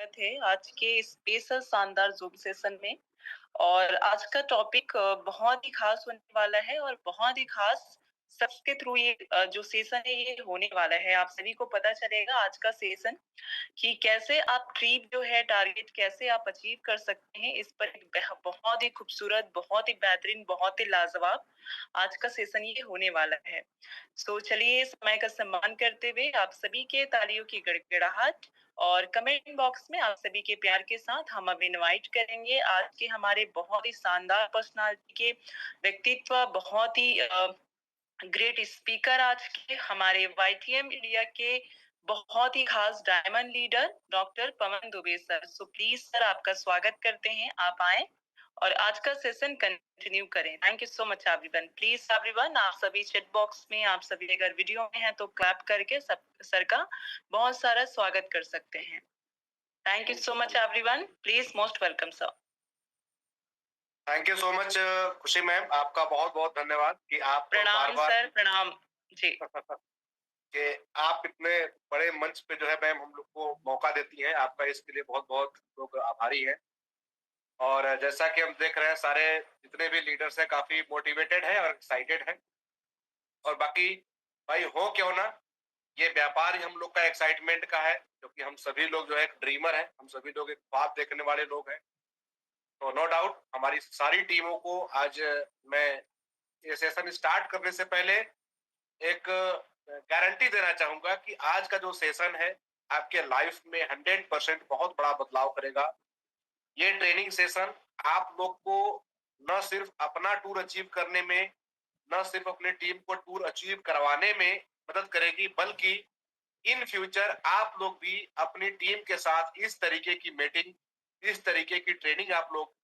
स्वागत है आज के इस बेहद शानदार ज़ूम सेशन में। और आज का टॉपिक बहुत ही खास होने वाला है और बहुत ही खास शख्स के थ्रू ये जो सेशन है ये होने वाला है। आप सभी को पता चलेगा आज का सेशन कि कैसे आप ड्रीम जो है टारगेट कैसे आप अचीव कर सकते हैं। इस पर एक बहुत ही खूबसूरत, बहुत ही बेहतरीन, बहुत ही लाजवाब आज का सेशन ये होने वाला है। सो चलिए समय का सम्मान करते हुए आप सभी के तालियों की गड़गड़ाहट और कमेंट बॉक्स में आप सभी के प्यार के साथ हम अब इनवाइट करेंगे आज के हमारे बहुत ही शानदार पर्सनालिटी के व्यक्तित्व, बहुत ही ग्रेट स्पीकर, आज के हमारे वाईटीएम इंडिया के बहुत ही खास diamond leader doctor Pawan Dubey sir. So please sir आपका स्वागत करते हैं, आप आए और आज का सेशन कंटिन्यू करें। Thank you so much everyone. Please everyone आप सभी चैट बॉक्स में, आप सभी अगर वीडियो में हैं तो क्लैप करके सब सर का बहुत सारा स्वागत कर सकते हैं। Thank you so much everyone, please most welcome sir. Thank you so much खुशी मैम, आपका बहुत बहुत धन्यवाद कि आप प्रणाम सर, प्रणाम जी। कि आप इतने बड़े मंच पे जो है मैम हम लोग को मौका देती हैं, आपका इसके लिए बहुत बहुत लोग आभारी हैं। और जैसा कि हम देख रहे हैं सारे जितने भी लीडर्स हैं काफी मोटिवेटेड है और एक्साइटेड है। और बाकी भाई हो क्यों ना, ये व्यापार ही हम लोग का एक्साइटमेंट का है, क्योंकि हम सभी लोग जो है एक ड्रीमर है, हम सभी लोग एक ख्वाब देखने वाले लोग हैं। तो नो डाउट हमारी सारी टीमों को आज मैं ये सेशन स्टार्ट करने से पहले एक गारंटी देना चाहूंगा कि आज का जो सेशन है आपके लाइफ में 100% बहुत बड़ा बदलाव करेगा। ये ट्रेनिंग सेशन आप लोग को न सिर्फ अपना टूर अचीव करने में, न सिर्फ अपने टीम को टूर अचीव करवाने में मदद करेगी, बल्कि इन फ्यूचर आप लोग भी अपनी टीम के साथ इस तरीके की मीटिंग, इस तरीके की ट्रेनिंग आप लोग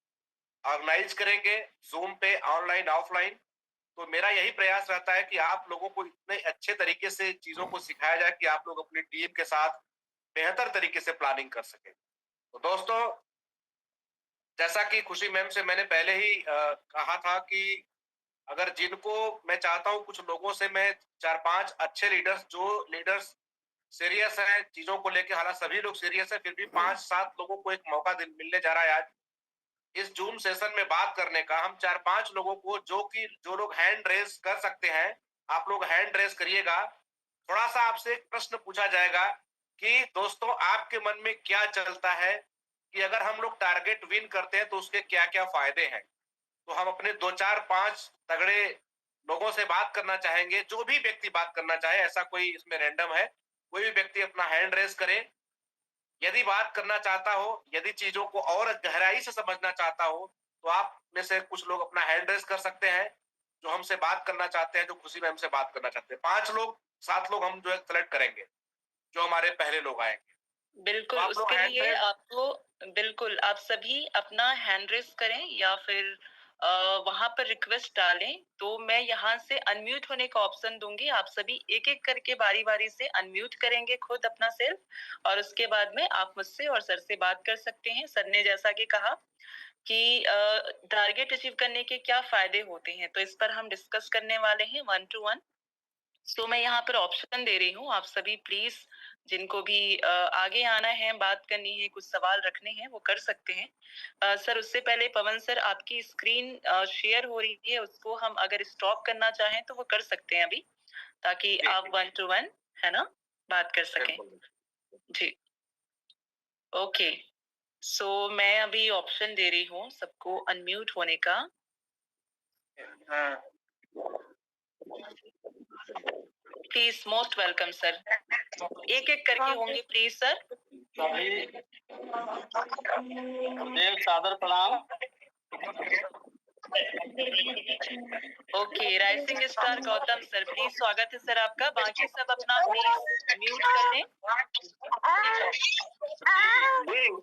ऑर्गेनाइज करेंगे, जूम पे, ऑनलाइन ऑफलाइन। तो मेरा यही प्रयास रहता है कि आप लोगों को इतने अच्छे तरीके से चीजों को सिखाया जाए कि आप लोग अपनी टीम के साथ बेहतर तरीके से प्लानिंग कर सके। तो दोस्तों, जैसा कि खुशी मैम से मैंने पहले ही कहा था कि अगर जिनको मैं चाहता हूं, कुछ लोगों से मैं 4-5 अच्छे लीडर्स, जो लीडर्स सीरियस है चीजों को लेकर, हालांकि सभी लोग सीरियस है, फिर भी 5-7 लोगों को एक मौका मिलने जा रहा है आज इस जूम सेशन में बात करने का। हम 4-5 लोगों को, जो लोग हैंड रेज कर सकते हैं, आप लोग हैंड रेज करिएगा। थोड़ा सा आपसे एक प्रश्न पूछा जाएगा कि दोस्तों आपके मन में क्या चलता है कि अगर हम लोग टारगेट विन करते हैं तो उसके क्या क्या फायदे हैं। तो हम अपने 2-4-5 तगड़े लोगों से बात करना चाहेंगे। जो भी व्यक्ति बात करना चाहे, ऐसा कोई इसमें रैंडम है, कोई भी व्यक्ति अपना हैंड रेज करे। यदि बात करना चाहता हो, यदि चीजों को और गहराई से समझना चाहता हो, तो आप में से कुछ लोग अपना हैंड रेज कर सकते हैं जो हमसे बात करना चाहते हैं, जो खुशी में हमसे बात करना चाहते हैं। 5 लोग, 7 लोग हम जो है सेलेक्ट करेंगे, जो हमारे पहले लोग आएंगे। बिल्कुल, तो आप लोग उसके लिए आपको बिल्कुल आप सभी अपना हैंड रेस करें या फिर वहां पर रिक्वेस्ट डालें, तो मैं यहाँ से अनम्यूट होने का ऑप्शन दूंगी। आप सभी एक एक करके बारी बारी से अनम्यूट करेंगे खुद अपना सेल्फ, और उसके बाद में आप मुझसे और सर से बात कर सकते हैं। सर ने जैसा कि कहा कि टारगेट अचीव करने के क्या फायदे होते हैं, तो इस पर हम डिस्कस करने वाले हैं 1 to 1। सो मैं यहाँ पर ऑप्शन दे रही हूँ, आप सभी प्लीज जिनको भी आगे आना है, बात करनी है, कुछ सवाल रखने हैं, वो कर सकते हैं। सर उससे पहले पवन सर आपकी स्क्रीन शेयर हो रही है, उसको हम अगर स्टॉप करना चाहें तो वो कर सकते हैं अभी, ताकि आप 1 to 1 है ना बात कर सकें जी। ओके, सो मैं अभी ऑप्शन दे रही हूँ सबको अनम्यूट होने का। प्लीज मोस्ट वेलकम सर, एक एक करके होंगे प्लीज सर। सभी देव सादर प्रणाम। Okay, rising star Gautam sir, please स्वागत है सर आपका। बाकी सब अपना प्लीज म्यूट कर लें।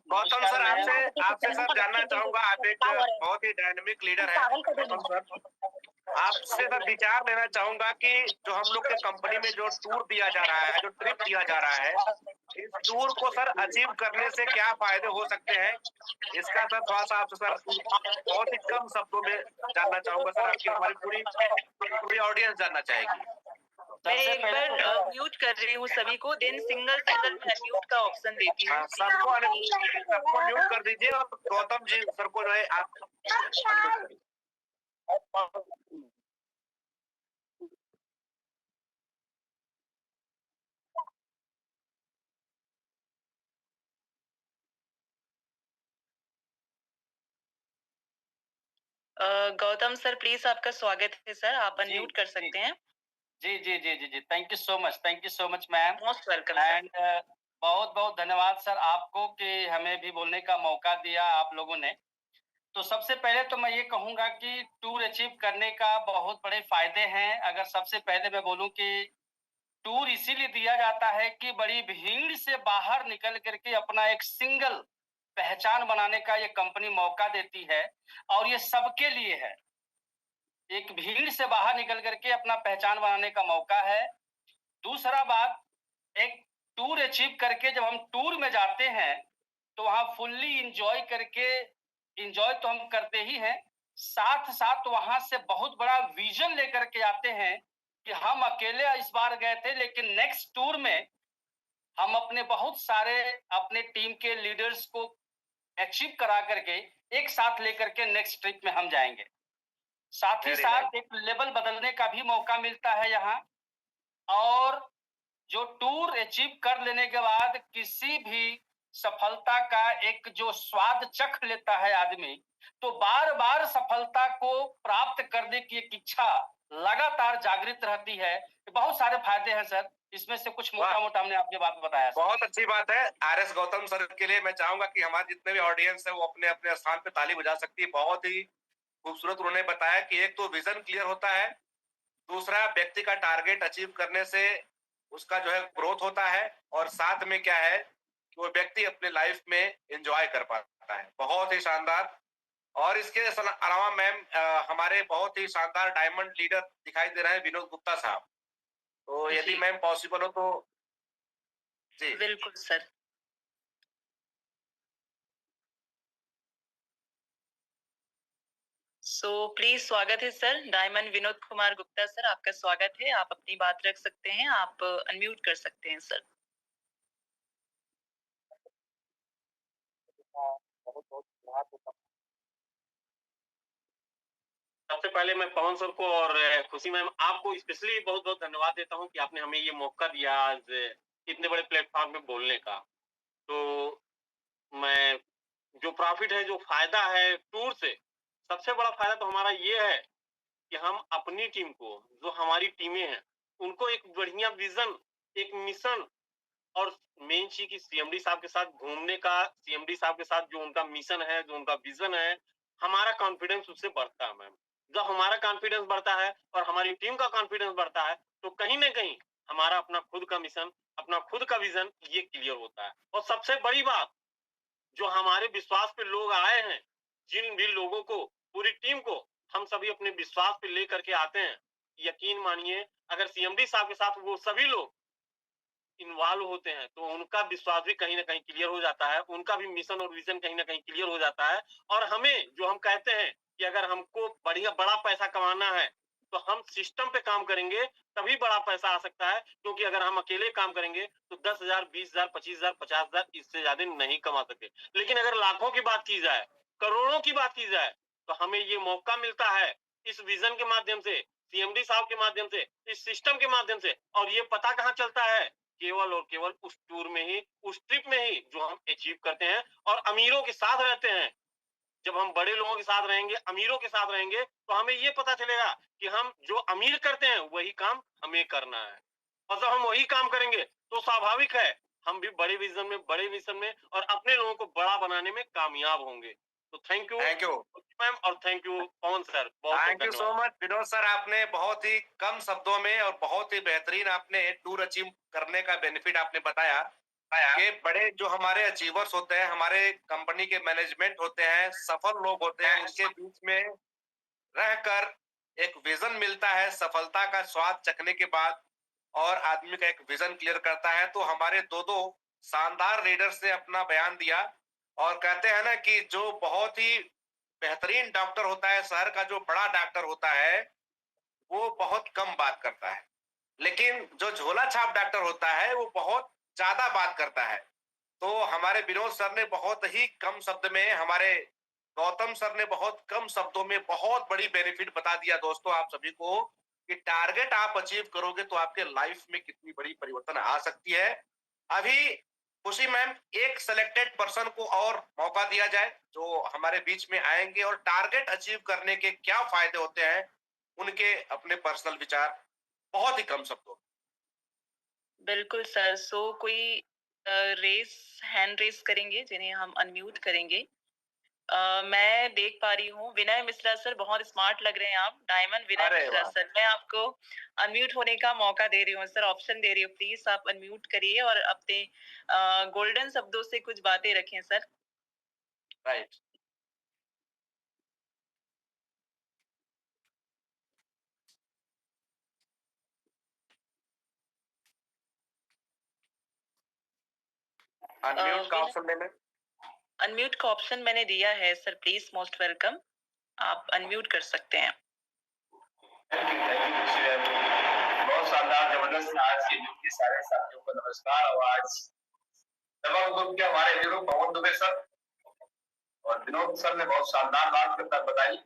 गौतम सर, आपसे सर जानना चाहूंगा, आप एक बहुत ही डायनेमिक लीडर है गौतम सर। आपसे सर विचार लेना चाहूंगा कि जो हम लोग के कंपनी में जो टूर दिया जा रहा है, जो ट्रिप दिया जा रहा है, इस टूर को सर अचीव करने से क्या फायदे हो सकते हैं, इसका सर थोड़ा सा आपसे सर बहुत ही कम शब्दों में जानना चाहूंगा सर। आपकी हमारी पूरी ऑडियंस जानना चाहेगी। मैं सबसे एक पहले बार तो सर म्यूट कर रही हूँ सभी को, देन सिंगल सिंगल में अनम्यूट का ऑप्शन देती हूँ। सबको म्यूट कर दीजिए और गौतम जी सर को जो है आप unmute करिए। गौतम सर प्लीज, आपका स्वागत है सर, आप जी, अनम्यूट कर जी। सकते हैं। जी जी जी जी जी thank you so much ma'am most welcome sir. And बहुत बहुत धन्यवाद सर आपको कि हमें भी बोलने का मौका दिया आप लोगों ने। तो सबसे पहले तो मैं ये कहूंगा कि टूर अचीव करने का बहुत बड़े फायदे हैं। अगर सबसे पहले मैं बोलूं कि टूर इसीलिए दिया जाता है कि बड़ी भीड़ से बाहर निकल करके अपना एक सिंगल पहचान बनाने का ये कंपनी मौका देती है और ये सबके लिए है। एक भीड़ से बाहर निकल करके अपना पहचान बनाने का मौका है। दूसरा बात, एक टूर अचीव करके जब हम टूर में जाते हैं तो वहां फुल्ली इंजॉय करके, इंजॉय तो हम करते ही हैं, साथ साथ वहां से बहुत बड़ा विजन लेकर के आते हैं कि हम अकेले इस बार गए थे लेकिन नेक्स्ट टूर में हम अपने बहुत सारे अपने टीम के लीडर्स को अचीव करा करके एक साथ लेकर के नेक्स्ट ट्रिप में हम जाएंगे। साथ ही Very साथ nice. एक लेवल बदलने का भी मौका मिलता है यहाँ। और जो टूर अचीव कर लेने के बाद किसी भी सफलता का एक जो स्वाद चख लेता है आदमी, तो बार बार सफलता को प्राप्त करने की एक इच्छा लगातार जागृत रहती है। बहुत सारे फायदे हैं सर, इसमें से कुछ मोटा मोटा हमने आपके बात बताया सर। बहुत अच्छी बात है। आर.एस. गौतम सर के लिए मैं चाहूंगा कि हमारे जितने भी ऑडियंस है वो अपने अपने स्थान पे ताली बजा सकती है। बहुत ही खूबसूरत उन्होंने बताया कि एक तो विजन क्लियर होता है, दूसरा व्यक्ति का टारगेट अचीव करने से उसका जो है ग्रोथ होता है, और साथ में क्या है कि वो व्यक्ति अपने लाइफ में एंजॉय कर पाता है। बहुत ही शानदार। और इसके अलावा मैम हमारे बहुत ही शानदार डायमंड लीडर दिखाई दे रहे हैं विनोद गुप्ता साहब। तो यदि जी। मैम पॉसिबल हो तो जी। बिल्कुल सर। सो प्लीज, स्वागत है sir, diamond Vinod Kumar Gupta sir, आपका स्वागत है। आप अपनी बात रख सकते हैं, आप अनम्यूट कर सकते हैं सर। बहुत बहुत धन्यवाद देता हूं। सबसे पहले मैं पवन सर को और खुशी मैम आपको स्पेशली बहुत बहुत धन्यवाद देता हूं कि आपने हमें ये मौका दिया आज इतने बड़े प्लेटफॉर्म पे बोलने का। तो मैं जो प्रॉफिट है, जो फायदा है टूर से, सबसे बड़ा फायदा तो हमारा ये है कि हम अपनी टीम को, जो हमारी टीमें हैं, उनको एक बढ़िया विजन, एक मिशन और मेन चीज की सीएमडी साहब के साथ घूमने का, सीएमडी साहब के साथ जो उनका मिशन है, जो उनका विजन है, हमारा कॉन्फिडेंस उससे बढ़ता है मैम। जब हमारा कॉन्फिडेंस बढ़ता है और हमारी टीम का कॉन्फिडेंस बढ़ता है तो कहीं ना कहीं हमारा अपना खुद का मिशन, अपना खुद का विजन ये क्लियर होता है। और सबसे बड़ी बात, जो हमारे विश्वास पे लोग आए हैं, जिन भी लोगों को, पूरी टीम को हम सभी अपने विश्वास पे लेकर के आते हैं, यकीन मानिए अगर सीएमडी साहब के साथ वो सभी लोग इन्वॉल्व होते हैं तो उनका विश्वास भी कहीं ना कहीं क्लियर हो जाता है, उनका भी मिशन और विजन कहीं ना कहीं क्लियर हो जाता है। और हमें जो हम कहते हैं कि अगर हमको बढ़िया बड़ा पैसा कमाना है तो हम सिस्टम पे काम करेंगे, तभी बड़ा पैसा आ सकता है। क्योंकि अगर हम अकेले काम करेंगे तो 10,000, 20,000, 25,000, 50,000 इससे ज्यादा नहीं कमा सकते। लेकिन अगर लाखों की बात की जाए, करोड़ों की बात की जाए, तो हमें ये मौका मिलता है इस विजन के माध्यम से, सीएमडी साहब के माध्यम से, इस सिस्टम के माध्यम से। और ये पता कहाँ चलता है? केवल और केवल उस टूर में ही, उस ट्रिप में ही जो हम अचीव करते हैं और अमीरों के साथ रहते हैं। जब हम बड़े लोगों के साथ रहेंगे, अमीरों के साथ रहेंगे, तो हमें ये पता चलेगा कि हम जो अमीर करते हैं वही काम हमें करना है। और जब हम वही काम करेंगे तो स्वाभाविक है हम भी बड़े विजन में और अपने लोगों को बड़ा बनाने में कामयाब होंगे। तो थैंक यू मैम और थैंक यू पवन सर, बहुत thank you so much Vinod sir. आपने बहुत ही कम शब्दों में और बहुत ही बेहतरीन आपने टूर अचीव करने का बेनिफिट आपने बताया कि बड़े जो हमारे अचीवर्स होते हैं, हमारे कंपनी के मैनेजमेंट होते हैं, सफल लोग होते हैं, उनके बीच में रहकर एक विजन मिलता है सफलता का स्वाद चखने के बाद, और आदमी का एक विजन क्लियर करता है। तो हमारे दो दो शानदार लीडर्स ने अपना बयान दिया, और कहते हैं ना कि जो बहुत ही बेहतरीन डॉक्टर होता है, शहर का जो बड़ा डॉक्टर होता है, वो बहुत कम बात करता है। लेकिन जो झोला छाप डॉक्टर होता है वो बहुत ज्यादा बात करता है। तो हमारे विनोद सर ने बहुत ही कम शब्द में, हमारे गौतम सर ने बहुत कम शब्दों में बहुत बड़ी बेनिफिट बता दिया दोस्तों आप सभी को, कि टारगेट आप अचीव करोगे तो आपके लाइफ में कितनी बड़ी परिवर्तन आ सकती है। अभी खुशी मैम, एक सिलेक्टेड पर्सन को और मौका दिया जाए जो हमारे बीच में आएंगे और टारगेट अचीव करने के क्या फायदे होते हैं, उनके अपने पर्सनल विचार बहुत ही कम शब्दों में। बिल्कुल सर। सो कोई हैंड रेस करेंगे जिन्हें हम अनम्यूट करेंगे। मैं देख पा रही हूँ विनय मिश्रा सर, बहुत स्मार्ट लग रहे हैं आप। डायमंड विनय अरे मिश्रा वाह! सर, मैं आपको अनम्यूट होने का मौका दे रही हूँ सर, ऑप्शन दे रही हूँ। प्लीज आप अनम्यूट करिए और अपने गोल्डन शब्दों से कुछ बातें रखें सर। राइट। अनम्यूट का ऑप्शन देना। अनम्यूट का ऑप्शन मैंने दिया है सर, प्लीज मोस्ट वेलकम, आप अनम्यूट कर सकते हैं। बहुत शानदार जबरदस्त आज के ग्रुप के सारे साथियों को नमस्कार। और आज ग्रुप के हमारे हीरो पवन दुबे सर और विनोद सर ने बहुत शानदार बात बताई।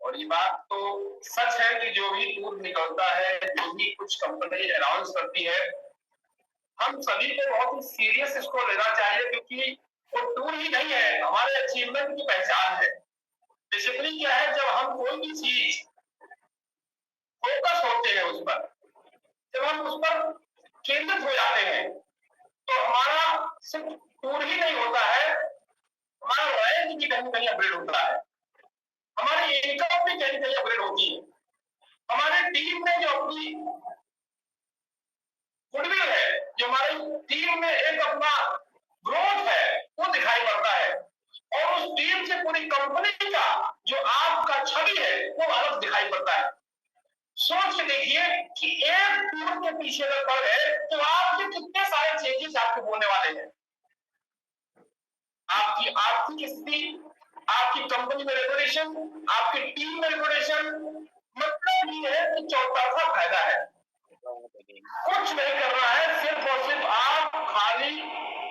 और ये बात तो सच है कि जो भी टूर निकलता है, जो भी कुछ कंपनी अनाउंस करती है, हम सभी को बहुत ही सीरियस इसको लेना चाहिए, क्योंकि वो टूर ही नहीं है, हमारे अचीवमेंट की पहचान है। बेसिकली क्या है, जब हम कोई भी चीज फोकस होते हैं उस पर, जब हम उस पर केंद्रित हो जाते हैं, तो हमारा सिर्फ टूर ही नहीं होता है, हमारा रैंक भी कहीं कहीं अपग्रेड होता है, हमारी इनकम भी कहीं कहीं अपग्रेड होती है, हमारे टीम में जो अपनी गुडविल है, जो हमारी टीम में एक अपना ग्रोथ है, वो दिखाई पड़ता है। और उस टीम से पूरी कंपनी का जो आपका छवि है वो अलग दिखाई पड़ता है। सोच के देखिए कि एक टूर के पीछे अगर पड़ गए तो आपके कितने सारे चेंजेस आपके होने वाले हैं। आपकी आर्थिक स्थिति, आपकी कंपनी में रेपुटेशन, आपकी टीम में रेपुटेशन, मतलब ये है कि चौतरफा फायदा है। कुछ नहीं करना है, सिर्फ और सिर्फ आप खाली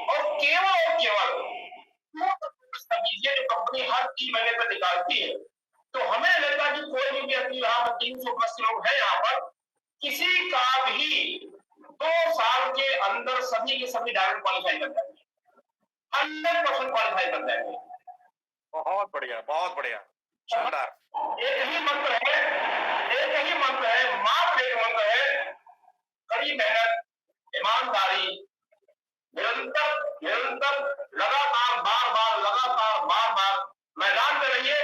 और केवल जो कंपनी हर 3 महीने पर निकालती है, तो हमें लगता है कि कोई भी व्यक्ति यहाँ पर 300+ लोग हैं, यहाँ पर किसी का भी 2 साल के अंदर सभी के सभी डायरेक्ट क्वालिफाई कर जाएंगे, 100% क्वालिफाई कर जाएंगे। बहुत बढ़िया, बहुत बढ़िया, शानदार। एक ही मंत्र है, मात्र एक मंत्र है, कड़ी मेहनत, ईमानदारी, निरंतर लगातार बार बार मैदान में रहिए।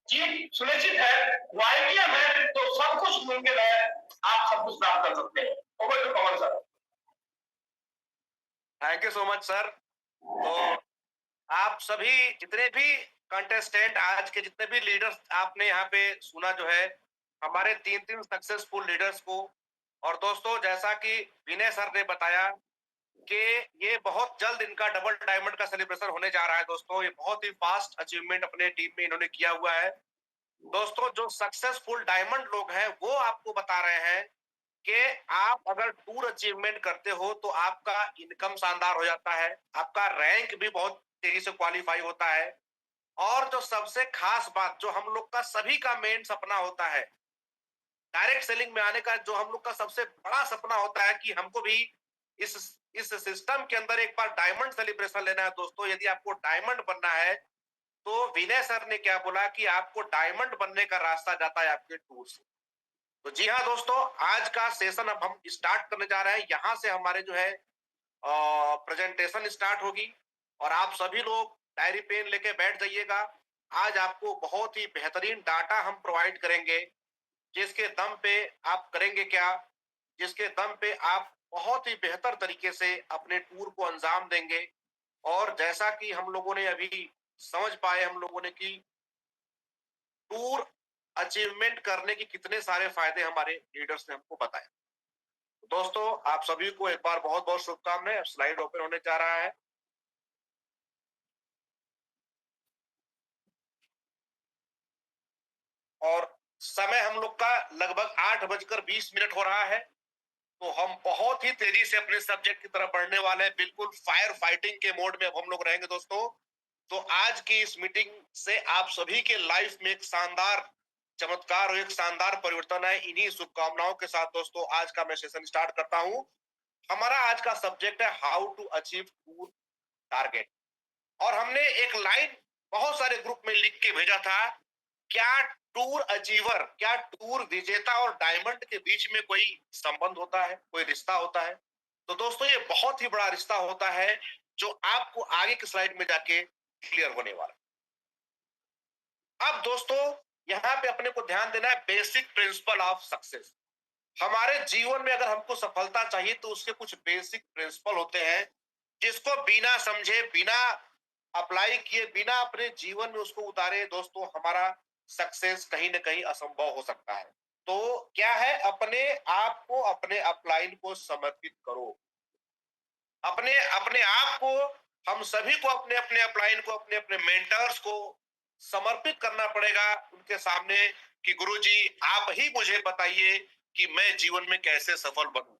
जीत सुनिश्चित है, वो आईपीएम है, तो सब कुछ मुमकिन है, आप सब कुछ प्राप्त कर सकते हैं। Over to Pavan sir. Thank you so much sir. तो आप सभी जितने भी कंटेस्टेंट, आज के जितने भी लीडर्स आपने यहाँ पे सुना, जो है हमारे 3 सक्सेसफुल लीडर्स को। और दोस्तों, जैसा कि विनय सर ने बताया कि ये बहुत जल्द इनका डबल डायमंड का सेलिब्रेशन होने जा रहा है दोस्तों। ये बहुत ही फास्ट अचीवमेंट अपने टीम में इन्होंने किया हुआ है दोस्तों। जो सक्सेसफुल डायमंड लोग हैं वो आपको बता रहे हैं कि आप अगर टूर अचीवमेंट करते हो तो आपका इनकम शानदार हो जाता है, आपका रैंक भी बहुत तेजी से क्वालिफाई होता है। और जो सबसे खास बात, जो हम लोग का सभी का मेन सपना होता है, डायरेक्ट सेलिंग में आने का, जो हम लोग का सबसे बड़ा सपना होता है कि हमको भी इस सिस्टम के अंदर एक बार डायमंड सेलिब्रेशन लेना है दोस्तों। यदि आपको डायमंड बनना है तो विनय सर ने क्या बोला कि आपको डायमंड बनने का रास्ता जाता है आपके टूर से। तो जी हाँ दोस्तों, आज का सेशन अब हम स्टार्ट करने जा रहे हैं। यहाँ से हमारे जो है प्रेजेंटेशन स्टार्ट होगी और आप सभी लोग डायरी पेन लेके बैठ जाइएगा। आज आपको बहुत ही बेहतरीन डाटा हम प्रोवाइड करेंगे, जिसके दम पे आप करेंगे क्या, जिसके दम पे आप बहुत ही बेहतर तरीके से अपने टूर को अंजाम देंगे। और जैसा कि हम लोगों ने अभी समझ पाए, हम लोगों ने कि टूर अचीवमेंट करने के कितने सारे फायदे हमारे लीडर्स ने हमको बताए। दोस्तों, आप सभी को एक बार बहुत बहुत शुभकामनाएं। स्लाइड ओपन होने जा रहा है। और समय हम लोग का लगभग 8:20 हो रहा है। तो हम बहुत ही तेजी से अपने सब्जेक्ट की तरफ बढ़ने वाले हैं। बिल्कुल फायर फाइटिंग के मोड में अब हम लोग रहेंगे दोस्तों। तो आज की इस मीटिंग से आप सभी के लाइफ में एक शानदार चमत्कार और एक शानदार परिवर्तन है। इन्हीं शुभकामनाओं के साथ दोस्तों आज का मैं सेशन स्टार्ट करता हूं। हमारा आज का सब्जेक्ट है how to achieve tour target. और हमने एक लाइन बहुत सारे ग्रुप में लिख के भेजा था, क्या टूर अचीवर, क्या टूर विजेता और डायमंड के बीच में कोई संबंध होता है, कोई रिश्ता होता है? तो दोस्तों ये बहुत ही बड़ा रिश्ता होता है जो आपको आगे की स्लाइड में जाके क्लियर होने वाला। अब दोस्तों यहाँ पे अपने को ध्यान देना है बेसिक प्रिंसिपल ऑफ सक्सेस। हमारे जीवन में अगर हमको सफलता चाहिए तो उसके कुछ बेसिक प्रिंसिपल होते हैं जिसको बिना समझे, बिना अप्लाई किए, बिना अपने जीवन में उसको उतारे दोस्तों हमारा सक्सेस कहीं ना कहीं असंभव हो सकता है। तो क्या है, अपने आप को, अपने अपलाइन को समर्पित करो। अपने अपने आप को, हम सभी को अपने अपने अपलाइन को, अपने अपने मेंटर्स को समर्पित करना पड़ेगा उनके सामने कि गुरुजी आप ही मुझे बताइए कि मैं जीवन में कैसे सफल बनूं,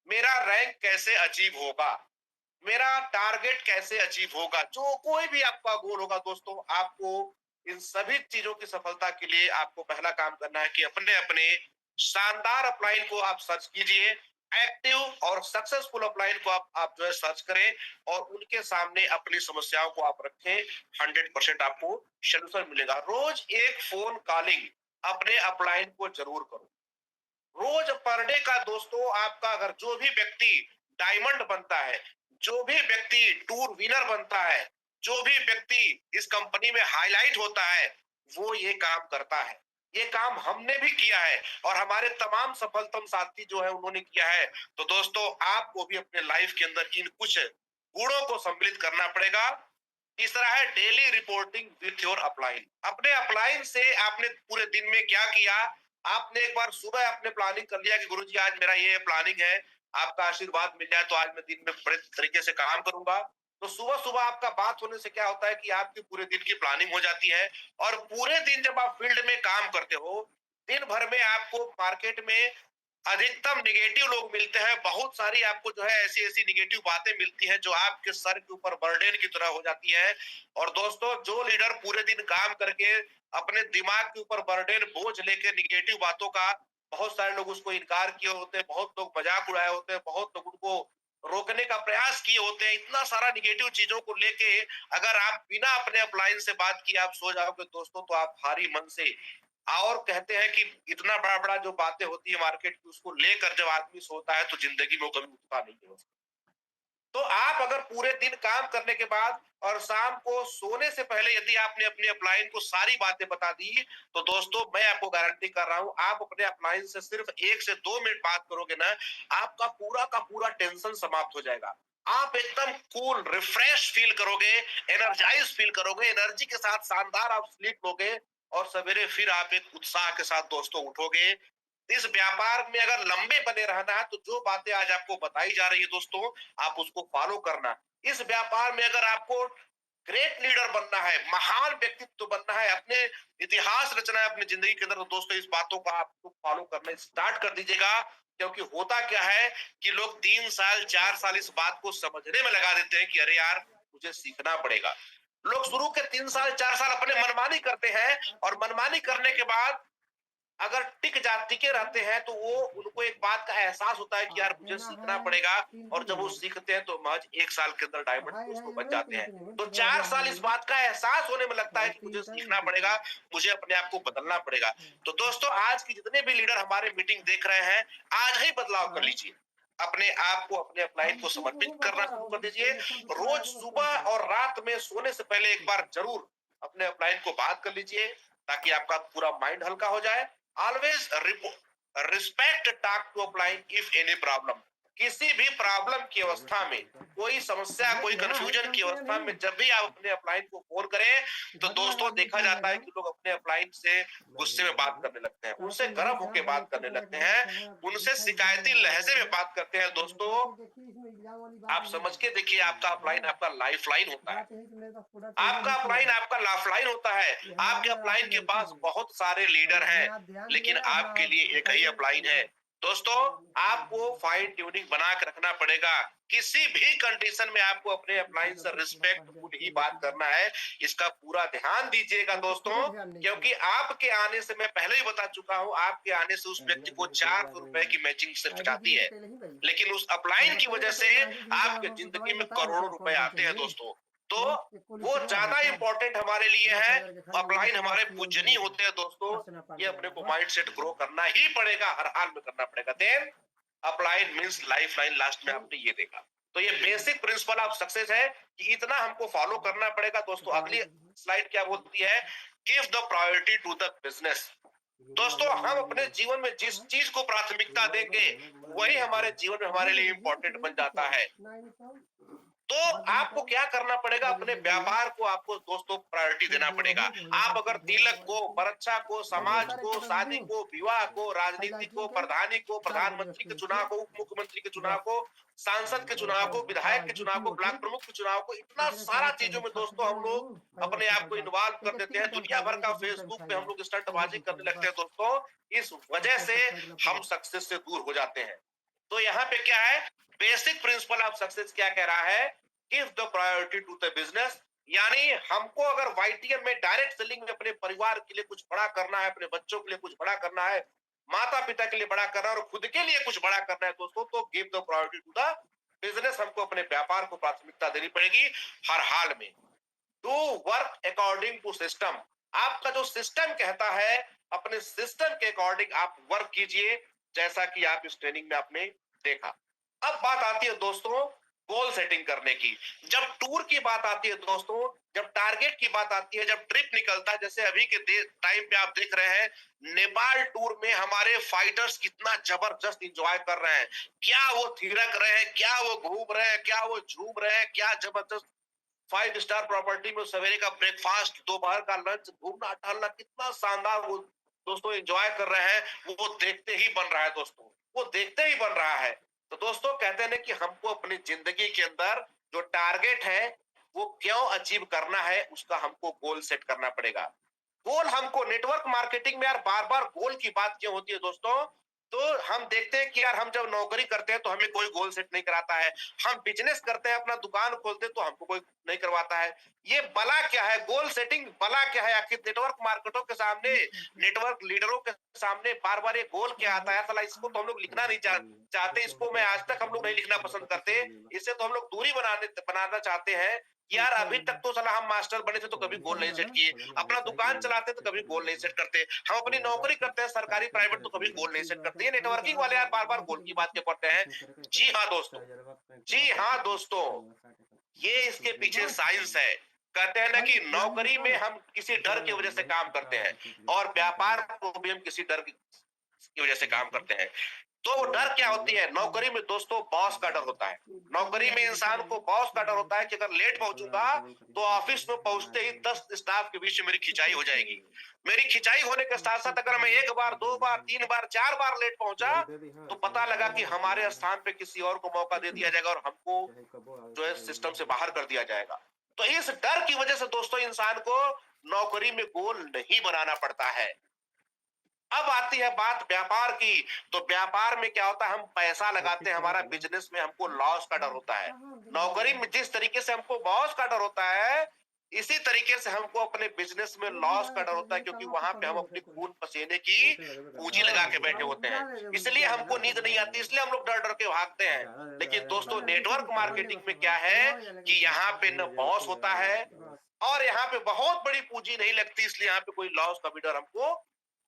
मेरा रैंक कैसे अचीव होगा, मेरा टारगेट कैसे अचीव होगा। जो कोई भी आपका गोल होगा दोस्तों, आपको इन सभी चीजों की सफलता के लिए आपको पहला काम करना है कि अपने अपने शानदार अपलाइन को आप सर्च कीजिए। एक्टिव और सक्सेसफुल अपलाइन को आप जो है सर्च करें और उनके सामने अपनी समस्याओं को आप रखें। 100% आपको सोल्यूशन मिलेगा। रोज एक फोन कॉलिंग अपने अपलाइन को जरूर करो। रोज पर डे का दोस्तों आपका अगर जो भी व्यक्ति डायमंड बनता है, जो भी व्यक्ति टूर विनर बनता है, जो भी व्यक्ति इस कंपनी में हाईलाइट होता है, वो ये काम करता है। ये काम हमने भी किया है और हमारे तमाम सफलतम साथी जो है उन्होंने किया है। तो दोस्तों आपको भी अपने लाइफ के अंदर इन कुछ गुणों को सम्मिलित करना पड़ेगा। तीसरा है daily reporting with your upline. अपने अपलाइन से आपने पूरे दिन में क्या किया। आपने एक बार सुबह आपने प्लानिंग कर लिया कि गुरुजी आज मेरा ये प्लानिंग है, आपका आशीर्वाद मिल जाए तो आज मैं दिन में बड़े तरीके से काम करूंगा। तो सुबह सुबह आपका बात होने से क्या होता है कि आपकी पूरे दिन की प्लानिंग हो जाती है और पूरे दिन जब आप फील्ड में काम करते हो, दिन भर में आपको मार्केट में अधिकतम निगेटिव लोग मिलते हैं। बहुत सारी आपको जो है ऐसी ऐसी निगेटिव बातें मिलती हैं जो आपके सर के ऊपर बर्डन की तरह हो जाती है। और दोस्तों जो लीडर पूरे दिन काम करके अपने दिमाग के ऊपर बर्डन बोझ लेके निगेटिव बातों का, बहुत सारे लोग उसको इनकार किए होते हैं, बहुत लोग मजाक उड़ाए होते हैं, बहुत लोग उनको रोकने का प्रयास किए होते हैं। इतना सारा निगेटिव चीजों को लेके अगर आप बिना अपने अपलाइन से बात किए आप सो जाओगे दोस्तों, तो आप भारी मन से, और कहते हैं कि इतना बड़ा बड़ा जो बातें होती है मार्केट की, उसको लेकर जब आदमी सोता है तो जिंदगी में कभी उठता नहीं है। तो आप अगर पूरे दिन काम करने के बाद और शाम को सोने से पहले यदि आपने अपने अपलाइन को सारी बातें बता दी, तो दोस्तों मैं आपको गारंटी कर रहा हूं, आप अपने अपलाइन से सिर्फ 1 से 2 मिनट बात करोगे ना, आपका पूरा का पूरा टेंशन समाप्त हो जाएगा। आप एकदम कूल रिफ्रेश फील करोगे, एनर्जाइज फील करोगे, एनर्जी के साथ शानदार आप स्लीप लोगे और सवेरे फिर आप एक उत्साह के साथ दोस्तों उठोगे। इस व्यापार में अगर लंबे बने रहना है तो जो बातें आज आपको बताई जा रही है दोस्तों, आप उसको फॉलो करना। इस व्यापार में अगर आपको ग्रेट लीडर बनना है, महान व्यक्तित्व बनना है, अपने इतिहास रचना है अपनी जिंदगी के अंदर, तो दोस्तों इस बातों को आपको फॉलो करना स्टार्ट कर दीजिएगा। क्योंकि होता क्या है कि लोग 3 साल 4 साल इस बात को समझने में लगा देते हैं कि अरे यार मुझे सीखना पड़ेगा। लोग शुरू के 3 साल 4 साल अपने मनमानी करते हैं और मनमानी करने के बाद अगर टिके रहते हैं तो वो उनको एक बात का एहसास होता है कि यार मुझे सीखना पड़ेगा। और जब वो सीखते हैं तो महज 1 साल के अंदर डायमंड उसको बन जाते हैं। तो 4 साल इस बात का एहसास होने में लगता है कि मुझे सीखना पड़ेगा, मुझे अपने आप को बदलना पड़ेगा। तो दोस्तों आज की जितने भी लीडर हमारे मीटिंग देख रहे हैं, आज ही बदलाव कर लीजिए। अपने आप को, अपने अपलाइन को समर्पित करना शुरू कर दीजिए। रोज सुबह और रात में सोने से पहले एक बार जरूर अपने अपलाइन को बात कर लीजिए ताकि आपका पूरा माइंड हल्का हो जाए। Always respect talk to upline if any problem. किसी भी प्रॉब्लम की अवस्था में, कोई समस्या, कोई कंफ्यूजन की अवस्था में जब भी आप अपने अपलाइन को फोन करें तो दोस्तों देखा जाता है कि लोग अपने अपलाइन से गुस्से में बात करने लगते हैं, उनसे गर्म होकर बात करने लगते हैं, उनसे शिकायती लहजे में बात करते हैं। दोस्तों आप समझ के देखिए, आपका अपलाइन आपका लाइफ लाइन होता है, आपका अपलाइन आपका लाइफलाइन होता है। आपके अपलाइन के पास बहुत सारे लीडर हैं लेकिन आपके लिए एक ही अपलाइन है। दोस्तों आपको फाइन ट्यूनिंग बना के रखना पड़ेगा। किसी भी कंडीशन में आपको अपने अप्लायंस से रिस्पेक्टफुल ही बात करना है। इसका पूरा ध्यान दीजिएगा दोस्तों, क्योंकि आपके आने से, मैं पहले ही बता चुका हूं, आपके आने से उस व्यक्ति को 400 रुपए की मैचिंग सिर्फ जाती है, लेकिन उस अपलाइन की वजह से आपके जिंदगी में करोड़ों रुपए आते हैं दोस्तों। तो वो ज्यादा इंपॉर्टेंट हमारे लिए है। अपलाइन हमारे पूजनीय होते हैं दोस्तों। ये अपने को माइंड सेट ग्रो करना ही पड़ेगा, हर हाल में करना पड़ेगा। Then upline means life line. Last में आपने ये देखा, तो ये बेसिक प्रिंसिपल ऑफ सक्सेस है कि इतना हमको फॉलो करना पड़ेगा दोस्तों। अगली स्लाइड क्या बोलती है? Give the priority to the business. दोस्तों हम अपने जीवन में जिस चीज को प्राथमिकता देंगे वही हमारे जीवन में हमारे लिए इंपॉर्टेंट बन जाता है। तो आपको क्या करना पड़ेगा? अपने व्यापार को आपको दोस्तों प्रायोरिटी देना पड़ेगा। आप अगर तिलक को, परीक्षा को, समाज को, शादी को, विवाह को, राजनीति को, प्रधानी को, प्रधानमंत्री के चुनाव को, उप मुख्यमंत्री के चुनाव को, सांसद के चुनाव को, विधायक के चुनाव को, ब्लॉक प्रमुख के चुनाव को, इतना सारा चीजों में दोस्तों हम लोग अपने आप को इन्वॉल्व कर देते हैं। दुनिया भर का फेसबुक पे हम लोग स्टंटबाजी करने लगते हैं दोस्तों। इस वजह से हम सक्सेस से दूर हो जाते हैं। तो यहाँ पे क्या है? बेसिक प्रिंसिपल ऑफ सक्सेस क्या कह रहा है? Give the priority to the business. यानी हमको अगर वाईटीएम में डायरेक्ट सेलिंग में अपने परिवार के लिए कुछ बड़ा करना है, अपने बच्चों के लिए कुछ बड़ा करना है, माता पिता के लिए बड़ा करना है और खुद के लिए कुछ बड़ा करना है दोस्तों, तो give the priority to the business. हमको अपने व्यापार को प्राथमिकता देनी पड़ेगी हर हाल में। Do work according to system. आपका जो सिस्टम कहता है, अपने सिस्टम के अकॉर्डिंग आप वर्क कीजिए, जैसा कि आप इस ट्रेनिंग में आपने देखा। अब बात आती है दोस्तों गोल सेटिंग करने की। जब टूर की बात आती है दोस्तों, जब टारगेट की बात आती है, जब ट्रिप निकलता है, जैसे अभी के टाइम पे आप देख रहे हैं नेपाल टूर में हमारे फाइटर्स कितना जबरदस्त एंजॉय कर रहे हैं। क्या वो थिरक रहे हैं, क्या वो घूम रहे हैं, क्या वो झूम रहे हैं, क्या जबरदस्त 5 स्टार प्रॉपर्टी में सवेरे का ब्रेकफास्ट, दोपहर का लंच, घूमना टहलना, कितना शानदार वो दोस्तों एंजॉय कर रहे हैं। वो देखते ही बन रहा है दोस्तों, वो देखते ही बन रहा है। तो दोस्तों कहते हैं कि हमको अपनी जिंदगी के अंदर जो टारगेट है वो क्यों अचीव करना है, उसका हमको गोल सेट करना पड़ेगा। गोल हमको नेटवर्क मार्केटिंग में यार बार बार गोल की बात क्यों होती है दोस्तों? तो हम देखते हैं कि यार हम जब नौकरी करते हैं तो हमें कोई गोल सेट नहीं कराता है। हम बिजनेस करते हैं, अपना दुकान खोलते हैं तो हमको कोई नहीं करवाता है। ये बला क्या है? गोल सेटिंग बला क्या है? आखिर नेटवर्क मार्केटों के सामने, नेटवर्क लीडरों के सामने बार बार ये गोल क्या आता है? साला इसको तो हम लोग लिखना नहीं चाहते। इसको मैं आज तक हम लोग नहीं लिखना पसंद करते। इससे तो हम लोग दूरी बनाना चाहते हैं। यार अभी तक तो साला हम मास्टर बने थे तो कभी गोल नहीं सेट किए, अपना दुकान चलाते तो कभी गोल नहीं सेट करते, हम अपनी नौकरी करते हैं सरकारी प्राइवेट तो कभी गोल नहीं सेट करते। ये नेटवर्किंग वाले यार बार बार गोल की बात क्यों करते हैं? जी हाँ दोस्तों, जी हाँ दोस्तों, ये इसके पीछे साइंस है। कहते हैं ना कि नौकरी में हम किसी डर की वजह से काम करते हैं और व्यापार को भी हम किसी डर की वजह से काम करते हैं। तो डर क्या होती है? नौकरी में दोस्तों बॉस का डर होता है। नौकरी में इंसान को बॉस का डर होता है कि अगर लेट पहुंचूंगा तो ऑफिस में पहुंचते ही 10 स्टाफ के बीच में मेरी खिंचाई हो जाएगी। मेरी खिंचाई होने के साथ साथ अगर मैं 1 बार 2 बार 3 बार 4 बार लेट पहुंचा तो पता लगा कि हमारे स्थान पे किसी और को मौका दे दिया जाएगा और हमको जो है सिस्टम से बाहर कर दिया जाएगा। तो इस डर की वजह से दोस्तों इंसान को नौकरी में गोल नहीं बनाना पड़ता है। अब आती है बात व्यापार की। तो व्यापार में क्या होता है? हम पैसा लगाते हैं, हमारा बिजनेस में हमको लॉस का डर होता है। नौकरी में जिस तरीके से हमको बॉस का डर होता है, इसी तरीके से हमको अपने बिजनेस में लॉस का डर होता है, क्योंकि वहां पे हम अपने खून पसीने की पूंजी लगा के बैठे होते हैं। इसलिए हमको नींद नहीं आती, इसलिए हम लोग डर डर के भागते हैं। लेकिन दोस्तों नेटवर्क मार्केटिंग में क्या है कि यहाँ पे न बॉस होता है और यहाँ पे बहुत बड़ी पूंजी नहीं लगती, इसलिए यहाँ पे कोई लॉस का भी डर हमको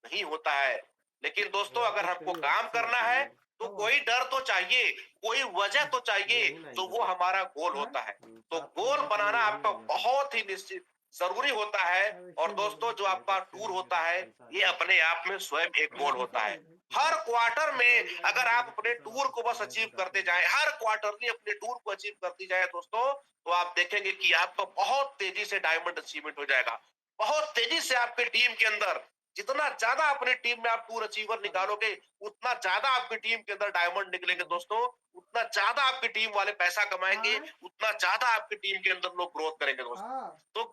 नहीं होता है। लेकिन दोस्तों अगर हमको काम करना है तो कोई डर तो चाहिए, कोई वजह तो चाहिए, तो वो हमारा गोल होता है। तो गोल बनाना आपका बहुत ही निश्चित जरूरी होता है। और दोस्तों जो आपका टूर होता है ये अपने आप में स्वयं एक गोल होता है। हर क्वार्टर में अगर आप अपने टूर को बस अचीव करते जाएं, हर क्वार्टरली अपने टूर को अचीव करती जाए दोस्तों, तो आप देखेंगे कि आपका बहुत तेजी से डायमंड अचीवमेंट हो जाएगा। बहुत तेजी से आपके टीम के अंदर, जितना ज्यादा अपनी टीम में आप टूर अचीवर निकालोगे उतना ज्यादा आपकी टीम के अंदर डायमंड निकलेंगे दोस्तों, उतना ज्यादा आपकी टीम वाले पैसा कमाएंगे, उतना ज्यादा आपकी टीम के अंदर लोग ग्रोथ करेंगे दोस्तों। तो